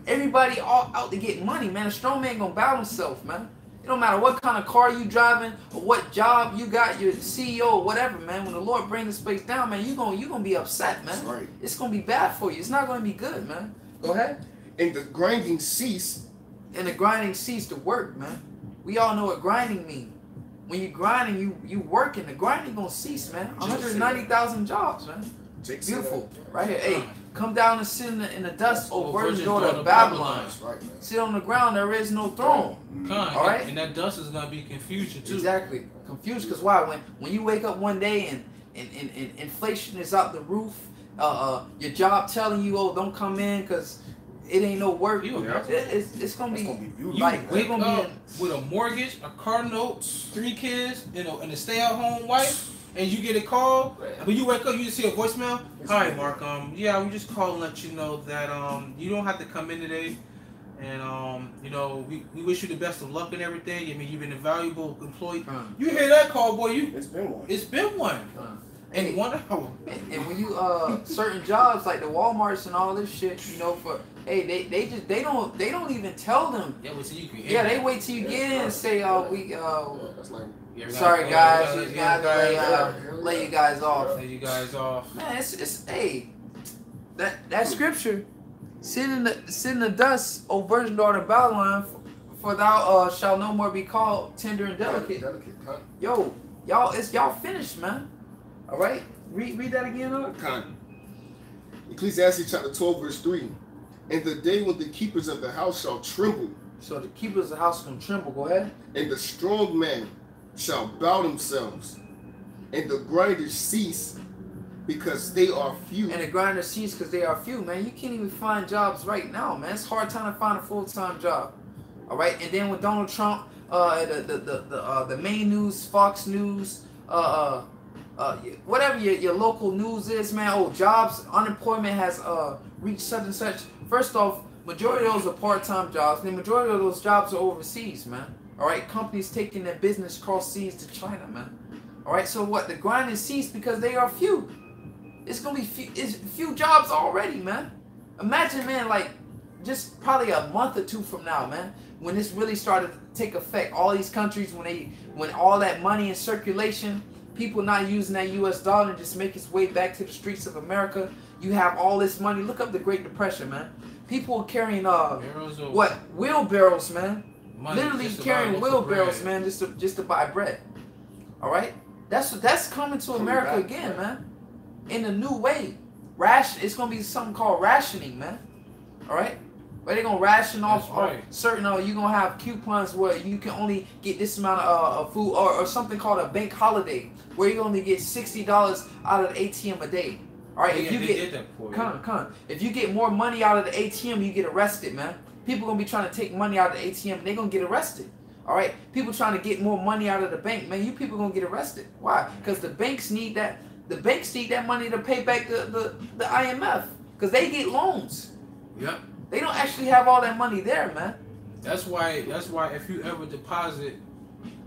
Everybody all out to get money, man. A strong man gonna bow himself, man. It don't matter what kind of car you driving or what job you got, your CEO or whatever, man. When the Lord bring this place down, man, you gonna be upset, man. That's right. It's gonna be bad for you. It's not gonna be good, man. Go ahead. And the grinding cease. And the grinding cease to work, man. We all know what grinding means. When you grinding, you working. The grinding gonna cease, man. 190,000 jobs, man. Beautiful, right here. Hey, come down and sit in the dust, O virgin daughter of Babylon. Right, sit on the ground. There is no throne. All right. And that dust is gonna be confusion too. Exactly, confused. Cause why? When you wake up one day and inflation is out the roof, your job telling you, oh, don't come in because it ain't no work. It's gonna be like we're gonna be with a mortgage, a car note, 3 kids, and a stay-at-home wife. and you get a call, when you wake up, you just see a voicemail. Hi, Mark. Yeah, we just call and let you know that you don't have to come in today, and you know, we wish you the best of luck and everything. I mean, you've been a valuable employee. You hear that call, boy? It's been one. It's been one. And 1 hour. And when you certain jobs like the Walmarts and all this shit, you know, for they don't even tell them. Yeah, well, so you can. Yeah, they wait till you get in and say, That's like. Sorry guys, we gotta lay you guys off. Lay you guys off. Man, it's hey, that scripture, sit in the dust, O virgin daughter of Babylon, for thou shall no more be called tender and delicate. Yo, y'all finished, man. All right, read that again, Lord. Ecclesiastes chapter 12, verse 3. And the day when the keepers of the house shall tremble. So the keepers of the house can tremble. Go ahead. And the strong men shall bow themselves, and the grinders cease because they are few. And the grinders cease because they are few, man. You can't even find jobs right now, man. It's a hard time to find a full-time job. All right, and then with Donald Trump, the main news, Fox News, whatever your local news is, man. Oh, jobs, unemployment has reached such and such. First off, majority of those are part-time jobs. And the majority of those jobs are overseas, man. All right, companies taking their business cross seas to China, man. All right, so what? The grind is ceased because they are few. It's gonna be few jobs already, man. Imagine, man, like just probably a month or two from now, man, when this really started to take effect. All these countries, when all that money in circulation, people not using that U.S. dollar and just make its way back to the streets of America. You have all this money. Look up the Great Depression, man. People carrying wheelbarrows, man. Money, literally carrying wheelbarrows, man, just to buy bread. All right, that's coming to America again, man, in a new way. It's gonna be something called rationing, man. All right, where they're gonna ration off certain. You're gonna have coupons where you can only get this amount of food, or something called a bank holiday, where you only get $60 out of the ATM a day. All right, if you if you get more money out of the ATM, you get arrested, man. People gonna be trying to take money out of the ATM, they're gonna get arrested. All right, people trying to get more money out of the bank, man. You people gonna get arrested. Why? Because the banks need that. The banks need that money to pay back the IMF, because they get loans. Yep. They don't actually have all that money there, man. That's why if you ever deposit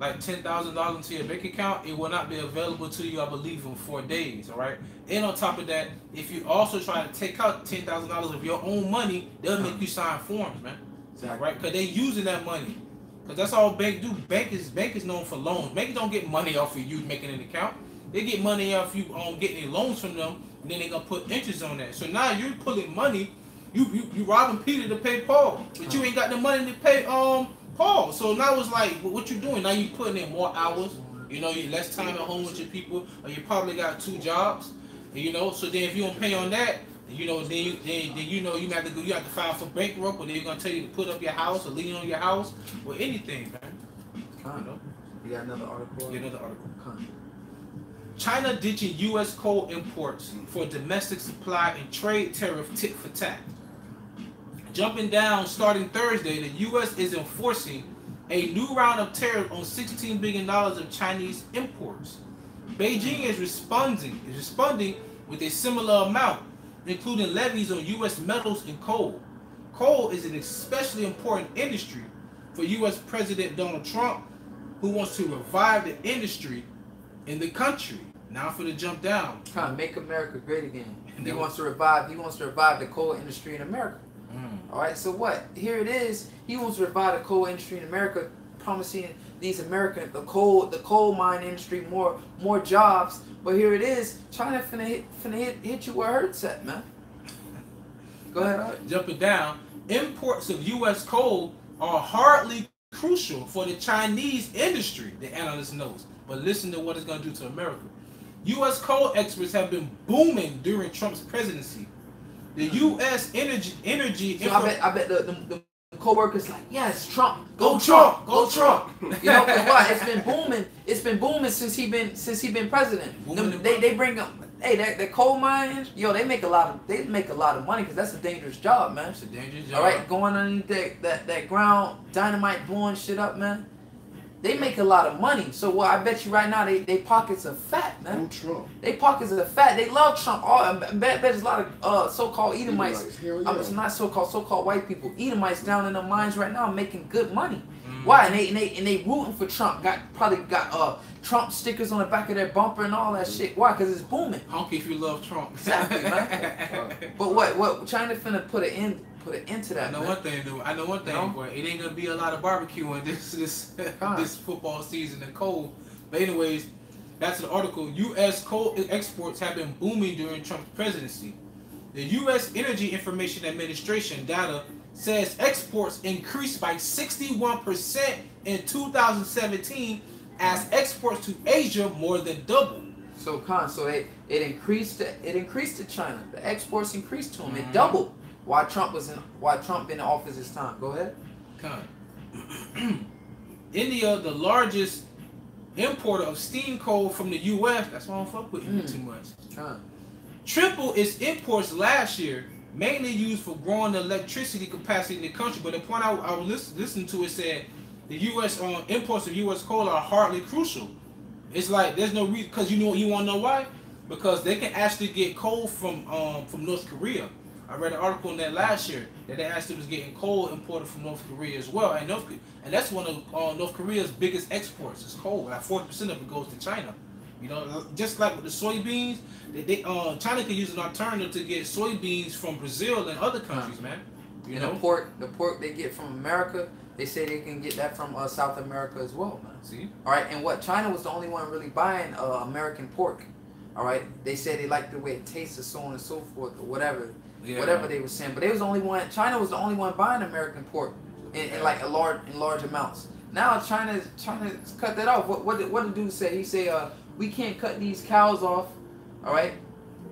like $10,000 into your bank account, it will not be available to you, I believe, in 4 days. All right. And on top of that, if you also try to take out $10,000 of your own money, they'll make you sign forms, man. Exactly. Right? Because they using that money. Because that's all bank do. Bank is known for loans. Banks don't get money off of you making an account. They get money off you getting loans from them, and then they gonna put interest on that. So now you're pulling money. You robbing Peter to pay Paul, but you ain't got the money to pay Paul. So now it's like, what you doing? Now you putting in more hours. You know, you less time at home with your people, or you probably got 2 jobs. You know, so then if you don't pay on that, you know, then you know you have to go. You have to file for bankrupt, or they're gonna tell you to put up your house or lien on your house or anything, man. You got another article? Yeah, another article. China ditching U.S. coal imports for domestic supply and trade tariff tit for tat. Jumping down starting Thursday, the U.S. is enforcing a new round of tariff on $16 billion of Chinese imports. Beijing is responding with a similar amount, including levies on U.S. metals and coal. Coal is an especially important industry for U.S. President Donald Trump, who wants to revive the industry in the country. Now for the jump down. Trying to make America great again. He wants to revive the coal industry in America. All right, so what? Here it is. He wants to revive the coal industry in America, promising these the coal mine industry more jobs. But here it is. China finna hit you where it hurts at, man. Go ahead. Jumping down. Imports of U.S. coal are hardly crucial for the Chinese industry, the analyst knows. But listen to what it's going to do to America. U.S. coal exports have been booming during Trump's presidency. The U.S. energy. So I bet the co-workers like, yes, Trump, go Trump, go Trump. You know why? It's been booming. It's been booming since he been president. They bring up, hey, that coal mine, yo, they make a lot of money because that's a dangerous job, man. It's a dangerous job. All right, going underneath that ground, dynamite blowing shit up, man. They make a lot of money. So well, I bet you right now they pockets are fat, man. Trump. They pockets are fat. They love Trump. I bet there's a lot of so-called Edomites. It's not so-called white people. Edomites down in their mines right now making good money. Why? And they rooting for Trump. Probably got Trump stickers on the back of their bumper and all that shit. Why? Because it's booming. Honky if you love Trump. Exactly, man. But what China finna put an end to that. I know one thing, boy. It ain't gonna be a lot of barbecuing this football season and cold. But anyways, back to the article. U.S. coal exports have been booming during Trump's presidency. The U.S. Energy Information Administration data says exports increased by 61% in 2017 as exports to Asia more than doubled. So it increased to China. The exports increased to them. It doubled while Trump been in office this time. Go ahead. India, the largest importer of steam coal from the U.S. That's why I don't fuck with you too much. Tripled its imports last year, mainly used for growing the electricity capacity in the country. But the point I was listening to, it said the U.S. imports of U.S. coal are hardly crucial. It's like there's no reason, because you want to know why? Because they can actually get coal from North Korea. I read an article on that last year that they actually was getting coal imported from North Korea as well, and that's one of North Korea's biggest exports is coal. Like 40% of it goes to China. You know, just like with the soybeans, China can use an alternative to get soybeans from Brazil and other countries, man. You know, the pork they get from America, they say they can get that from South America as well, man. See? All right, and what China was the only one really buying American pork. All right, they said they liked the way it tasted, so on and so forth, or whatever. Yeah. Whatever they were saying, but they was the only one. China was the only one buying American pork in like large amounts. Now China's cut that off. What did the dude say? He say, we can't cut these cows off. All right,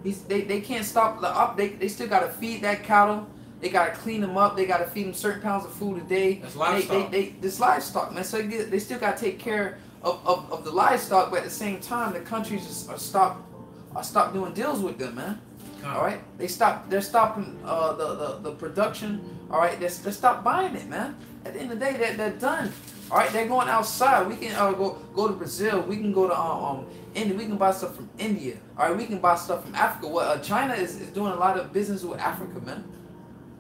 they can't stop the up. They still gotta feed that cattle. They gotta clean them up. They gotta feed them certain pounds of food a day. That's livestock. This livestock, man. So they still gotta take care of the livestock, but at the same time, the countries are stop doing deals with them, man. All right, they're stopping the production. All right, they stop buying it, man. At the end of the day, they're done. All right, they're going outside. We can go to Brazil. We can go to India. We can buy stuff from India. All right, we can buy stuff from Africa. What China is doing a lot of business with Africa, man.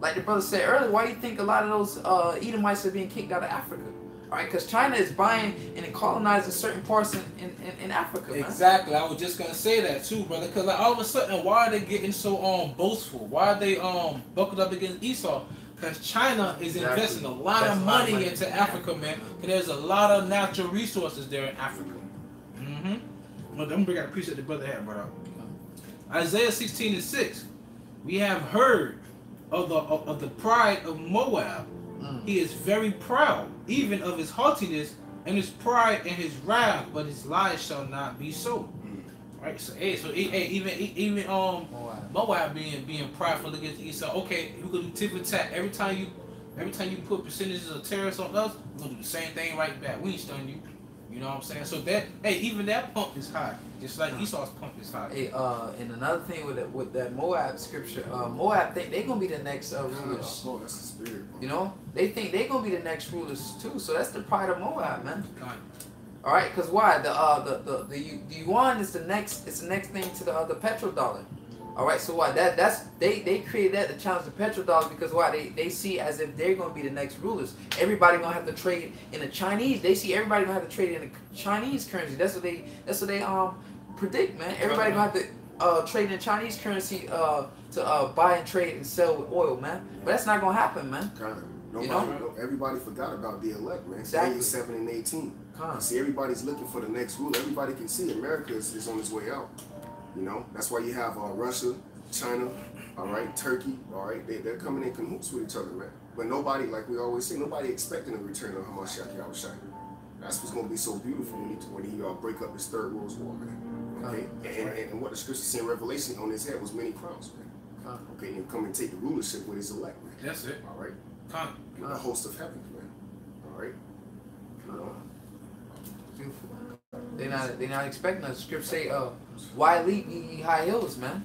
Like the brother said earlier, why do you think a lot of those Edomites are being kicked out of Africa? All right, because China is buying and colonizing certain parts in Africa, man. Exactly. I was just gonna say that too, brother. Because like all of a sudden, why are they getting so boastful? Why are they buckled up against Esau? Because China is investing a lot of money into Africa, man. And there's a lot of natural resources there in Africa. Well, I'm gonna appreciate the brother had brought up. Isaiah 16:6. We have heard of the pride of Moab. He is very proud, even of his haughtiness and his pride and his wrath, but his lies shall not be so. Right? So even Moab being prideful against Esau. Okay, we're gonna do tip for tat. Every time you put percentages of tariffs on us, we're gonna do the same thing right back. We ain't stunning you. You know what I'm saying? So even that pump is high, just like Esau's pump is high. Hey, and another thing with that Moab scripture, Moab think they gonna be the next rulers. Oh, that's the spirit. You know, they think they gonna be the next rulers too. So that's the pride of Moab, man. All right, because why the yuan is the next thing to the petrodollar. All right, so why they created that to challenge the petrodollar because why they see as if they're gonna be the next rulers. Everybody gonna have to trade in the Chinese. They see everybody gonna have to trade in the Chinese currency. That's what they predict, man. Everybody gonna have to trade in Chinese currency to buy and trade and sell with oil, man. But that's not gonna happen, man. Everybody forgot about the elect, man. Exactly. Daniel 7 and 18. See, everybody's looking for the next ruler. Everybody can see America is on its way out. You know, that's why you have Russia, China, all right, Turkey, all right. They're coming in cahoots with each other, man. But nobody, like we always say, nobody expecting a return of Hamashiach Yahushua. That's what's going to be so beautiful when he break up this third world war, man. Okay, and what the scripture say in Revelation on his head was many crowns, man. Okay, and come and take the rulership with his elect, man. That's it. All right. The host of heaven, man. All right. You know. Beautiful. They're not expecting us. Scripture say, why leap ye high hills, man?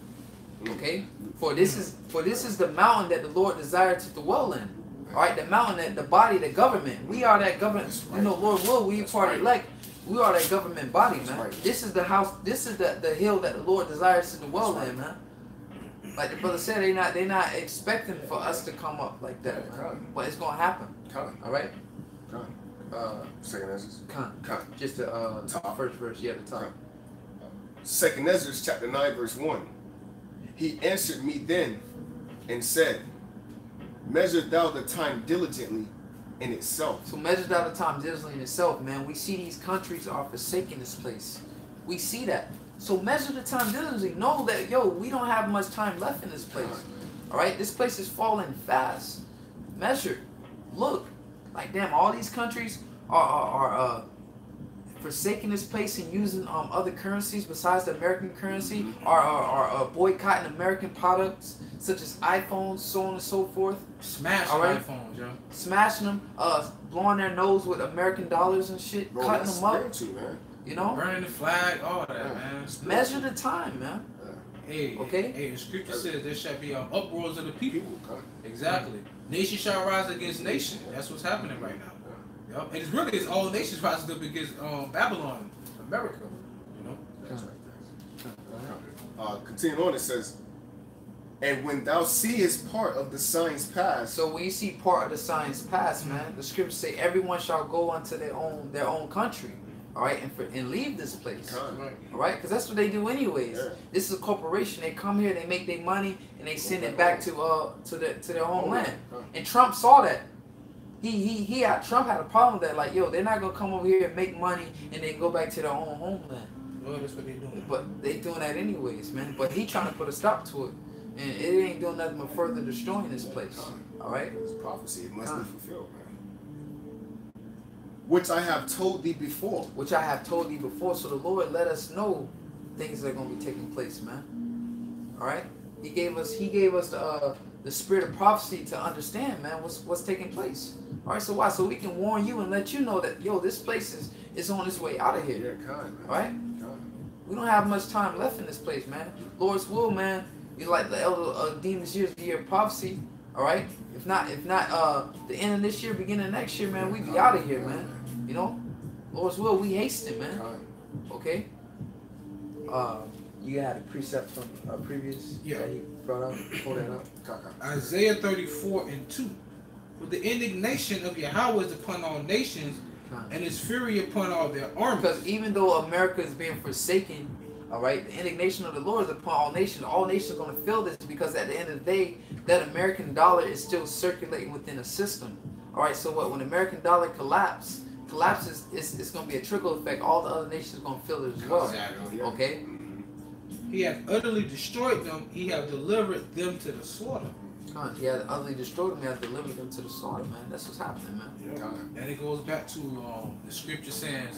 Okay? For this is the mountain that the Lord desired to dwell in. All right, the mountain, the body, the government. We are that government. Right. You know, Lord will, we party like we are that government body, man. Right. This is the house. This is the hill that the Lord desires to dwell in, man. Like the brother said, they not expecting for us to come up like that, man. But it's gonna happen. All right. Second Ezra. Just the top. first verse, yeah, the top. Second Ezra chapter 9 verse 1. He answered me then and said, measure thou the time diligently in itself. So measure thou the time diligently in itself, man. We see these countries are forsaking this place. We see that. So measure the time diligently. Know that, yo, we don't have much time left in this place. All right, this place is falling fast. Measure. Look. Like, damn, all these countries are forsaking this place and using other currencies besides the American currency, are boycotting American products such as iPhones, so on and so forth. Smashing iPhones, yo. Smashing them, blowing their nose with American dollars and shit, Bro, cutting them up. Man. You know? Burning the flag, all that, man. Measure the time, man. Hey, okay? Hey, the scripture says there shall be uproars of the people. Exactly. Nation shall rise against nation. That's what's happening right now. Yep. And it's all nations rising up against Babylon, America. You know? That's right. Continue on, it says, and when thou seest part of the signs pass. So when you see part of the signs pass, man, the scriptures say everyone shall go unto their own country. All right, and leave this place. All right, because that's what they do anyways. Yeah. This is a corporation. They come here, they make their money, and they send it back to their homeland. And Trump saw that. Trump had a problem with that. Like, yo, they're not gonna come over here and make money and then go back to their own homeland. Well, that's what they doing. But they doing that anyways, man. But he trying to put a stop to it, and it ain't doing nothing but further destroying this place. All right. It's prophecy. It must be fulfilled, man. Which I have told thee before. Which I have told thee before. So the Lord let us know things that are going to be taking place, man. All right. He gave us the spirit of prophecy to understand, man, what's taking place. All right. So why? So we can warn you and let you know that, yo, this place is on its way out of here. Yeah, kind, man. All right. We don't have much time left in this place, man. Lord's will, man. You like the elder Demon's years, the year of prophecy. All right. If not, the end of this year, beginning of next year, man, we be out of here, man. You know, Lord's will, we hasten, man. Okay. You had a precept from previous that he brought up. Pull that up. Isaiah 34:2. For the indignation of Yahweh is upon all nations, and his fury upon all their armies. Because even though America is being forsaken, all right, the indignation of the Lord is upon all nations. All nations are going to feel this because at the end of the day, that American dollar is still circulating within a system. All right, so what? When the American dollar collapses, it's going to be a trickle effect. All the other nations are going to feel it as well. Exactly. Okay? He hath utterly destroyed them. He hath delivered them to the slaughter. He hath utterly destroyed them. He hath delivered them to the slaughter, man. That's what's happening, man. Yeah. And it goes back to the scripture says,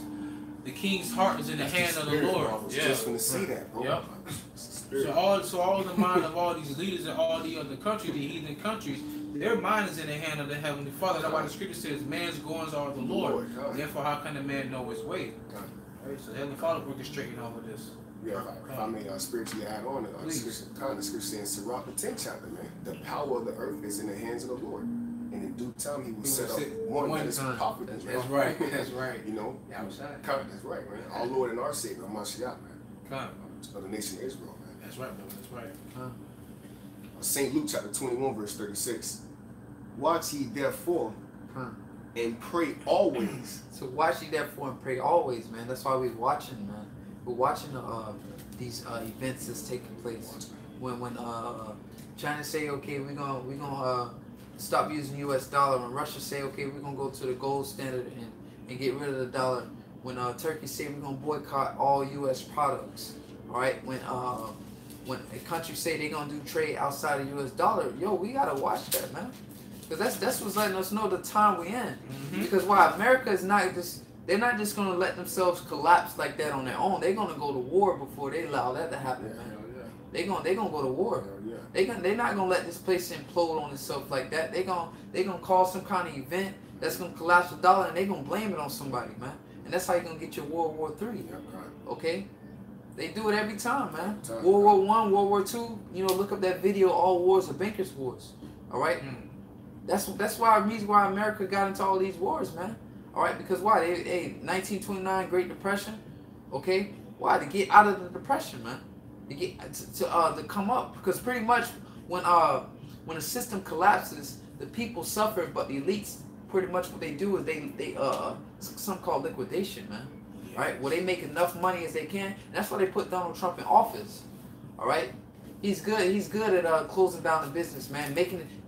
the king's heart is in the hand of the Lord. I was just going to see that, bro. Yep. So all the mind of all these leaders in all the other countries, the heathen countries, their mind is in the hand of the Heavenly Father. That's why the scripture says, man's goings are of the Lord. Therefore, how can a man know his way? Right? So the Heavenly Father orchestrating all of this. Yeah, if I may spiritually add on, the scripture saying, Sirach, the 10th chapter, man, the power of the earth is in the hands of the Lord. And in due time, he will set up one that is popular. That's right. That's right. You know? That's right, man. Our Lord and our Savior, Mashiach, man. Of the nation of Israel, man. That's right, brother. That's right. St. Luke chapter 21, verse 36. Watch ye therefore and pray always. So watch ye therefore and pray always, man. That's why we're watching, man. We're watching these events that's taking place. When China say, okay, we're gonna stop using U.S. dollar. When Russia say, okay, we're gonna go to the gold standard and get rid of the dollar. When Turkey say we're gonna boycott all U.S. products. All right. When a country say they're gonna do trade outside of U.S. dollar, yo, we gotta watch that, man. Because that's what's letting us know the time we're in. Because why America is not just. They're not just going to let themselves collapse like that on their own. They're going to go to war before they allow that to happen, man. They're going to go to war. They're not going to let this place implode on itself like that. They're going to cause some kind of event that's going to collapse the dollar, and they're going to blame it on somebody, man. And that's how you're going to get your World War III. Okay? They do it every time, man. World War I, World War II, you know, look up that video, All Wars are Bankers' Wars. All right? That's why reason why America got into all these wars, man. All right, because why? 1929 Great Depression, okay? Why? To get out of the depression, man. To get to come up, because pretty much when the system collapses, the people suffer, but the elites pretty much what they do is they something called liquidation, man. All right, where they make enough money as they can. And that's why they put Donald Trump in office. All right, he's good. He's good at closing down the business, man.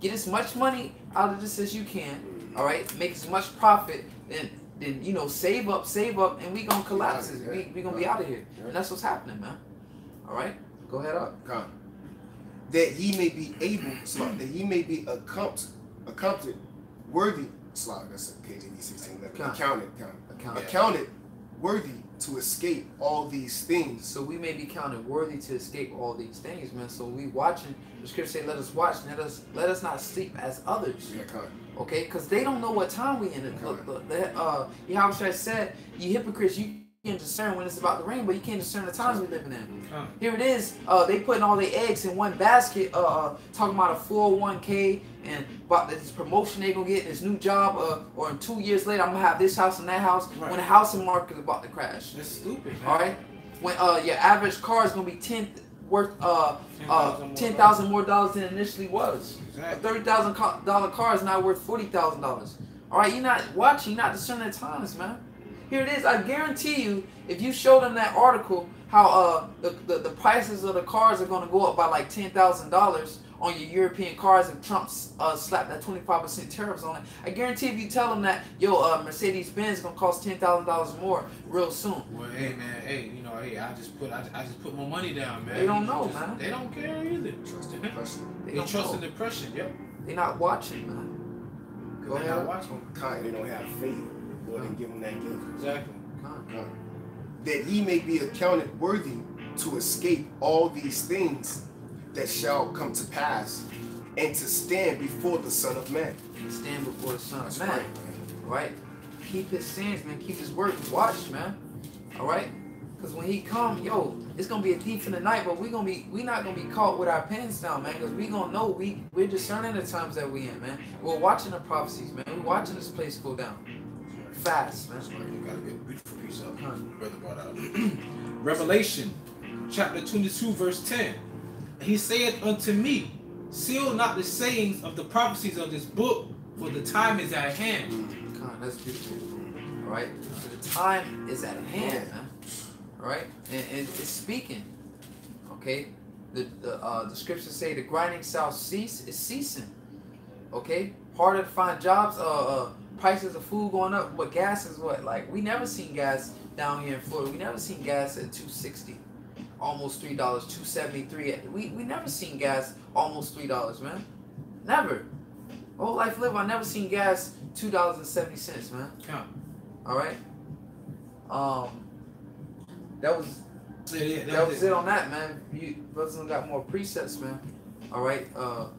Get as much money out of this as you can. All right, make as much profit, then you know save up, and we gonna collapse it. We gonna be out of here, and that's what's happening, man. All right, go ahead up. That he may be able, that he may be accounted worthy. That's KJV 16:11. Accounted worthy to escape all these things. So we may be counted worthy to escape all these things, man. So we watching. The scripture say, "Let us watch. Let us not sleep as others." Okay, because they don't know what time we in. Yahushua said, "You hypocrites, you can discern when it's about to rain, but you can't discern the times we're living in." Here it is. They putting all their eggs in one basket. Talking about a 401k and about this promotion they gonna get, this new job, or in 2 years later I'm gonna have this house and that house. Right. When the housing market is about to crash. That's stupid, man. All right. When your average car is gonna be worth $10,000 more dollars than it initially was. Exactly. A $30,000 car is now worth $40,000. All right, you're not watching, you're not discerning the times, man. Here it is. I guarantee you, if you show them that article, how the prices of the cars are going to go up by like $10,000 on your European cars, and Trump slapped that 25% tariffs on it. I guarantee if you tell them that Mercedes Benz is going to cost $10,000 more real soon. Well, hey man, I just put my money down, man. They don't know, man. They don't care either. They trust in depression. Yep. They're not watching, man. They're not watching. They don't have faith. Lord didn't give them that gift. Exactly. That he may be accounted worthy to escape all these things that shall come to pass, and to stand before the Son of Man. Stand before the Son of Man. Right? Keep his sins, man. Keep his word. Watch, man. All right? Because when he come, it's gonna be a thief in the night, but we not gonna be caught with our pants down, man. Because we gonna know we're discerning the times that we in, man. We're watching the prophecies, man. We're watching this place go down. Fast, man. You gotta get a beautiful piece of brother brought out. Revelation chapter 22, verse 10. He saith unto me, seal not the sayings of the prophecies of this book, for the time is at hand. That's beautiful. All right. So the time is at hand, man. All right, and it's speaking. Okay. The scriptures say the grinding shall cease. It's ceasing. Okay. Harder to find jobs. Prices of food going up, but gas is what? Like, we never seen gas down here in Florida. We never seen gas at $2.60, almost $3, $2.73. We never seen gas almost $3, man. Never. Whole life live, I never seen gas $2.70, man. All right. That was it on that, man. You brothers got more precepts, man. All right. All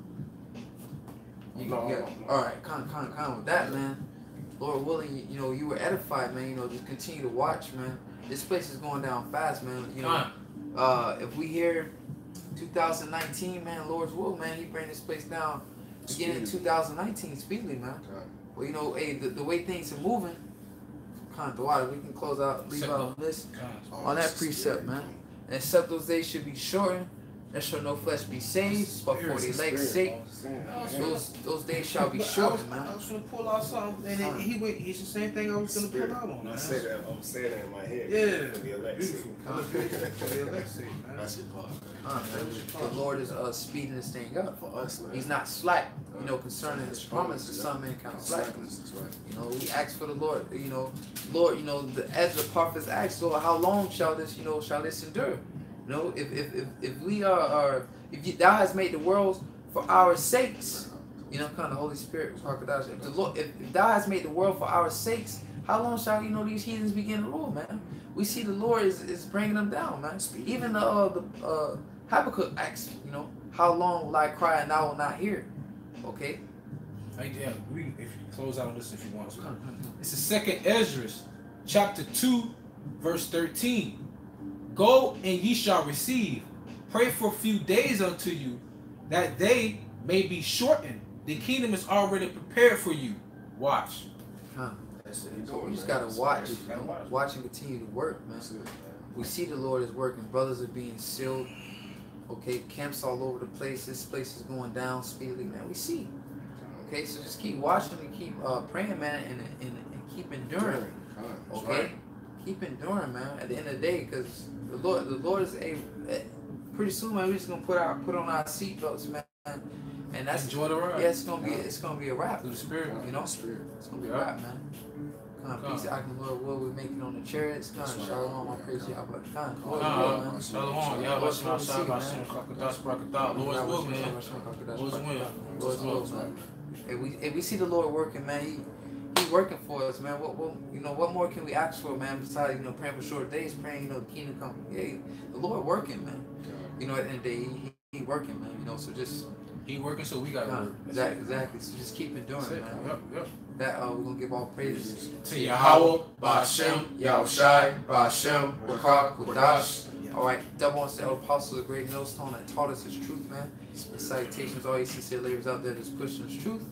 right, kind with that, man. Lord willing, you were edified, man. Just continue to watch, man. This place is going down fast, man. If we hear 2019, man, Lord's will, man, He bring this place down beginning in 2019 speedily, man. Well, hey, the way things are moving, kind of the water. We can leave out on this, on that precept, man. And except those days should be shortened. There shall no flesh be saved, but for the elect's sake, those days shall be short, man. I was going to pull out something, and it's the same thing I was going to pull out on. I'm saying that in my head. Yeah. For the elect's sake. For the elect's sake, man. That's your part. The Lord is speeding this thing up for us, man. He's not slack, concerning His promise. The Son man kind of slack. We ask for the Lord. Lord, as the prophets asked, Lord, how long shall this endure? If Thou hast made the world for our sakes, kind of the Holy Spirit, if Thou hast made the world for our sakes, how long shall these heathens begin to rule, man? We see the Lord is bringing them down, man. Even the Habakkuk asks, how long will I cry and Thou will not hear? Okay. If you close out on this if you want to. It's the second Ezra, chapter 2, verse 13. Go and ye shall receive. Pray for a few days unto you, that they may be shortened, The kingdom is already prepared for you. Watch. Huh. That's it. So we just gotta watch, watch and continue to work, man. We see the Lord is working. Brothers are being sealed. Okay, camps all over the place. This place is going down speedily, man. We see. Okay, so just keep watching and keep praying, man, and keep enduring. Okay, keep enduring, man. At the end of the day, because the Lord is pretty soon, man. We're just gonna put on our seatbelts, man, and that's enjoy the ride. Yeah, it's gonna be a wrap. Through the Spirit, you know, it's gonna be a wrap, man. Peace, I can Lord, what we're making on the chariots. Shalom, I praise you, but Shalom, y'all. Lord's will, man. Lord's will, man. If we see the Lord working, man, He working for us, man. What more can we ask for, man? Besides, praying for short days, praying, the kingdom come. Yeah, the Lord working, man. At the end of the day, He working, man. So just. He working, so we gotta work. Exactly. So just keep enduring, man. Yep. That we're gonna give all praises to Yahweh, Ba'Shem, Yahushai, Ba'Shem, Wakak, Wadash. All right, double on the apostles, a great millstone that taught us His truth, man. And salutations, all you sincere laborers out there that's pushing His truth.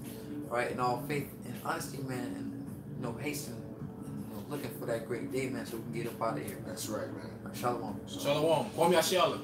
All right, in all faith and honesty, man, and hasten, looking for that great day, man, so we can get up out of here. That's right, man. Shalom. Shalom. Kwame Ashiala.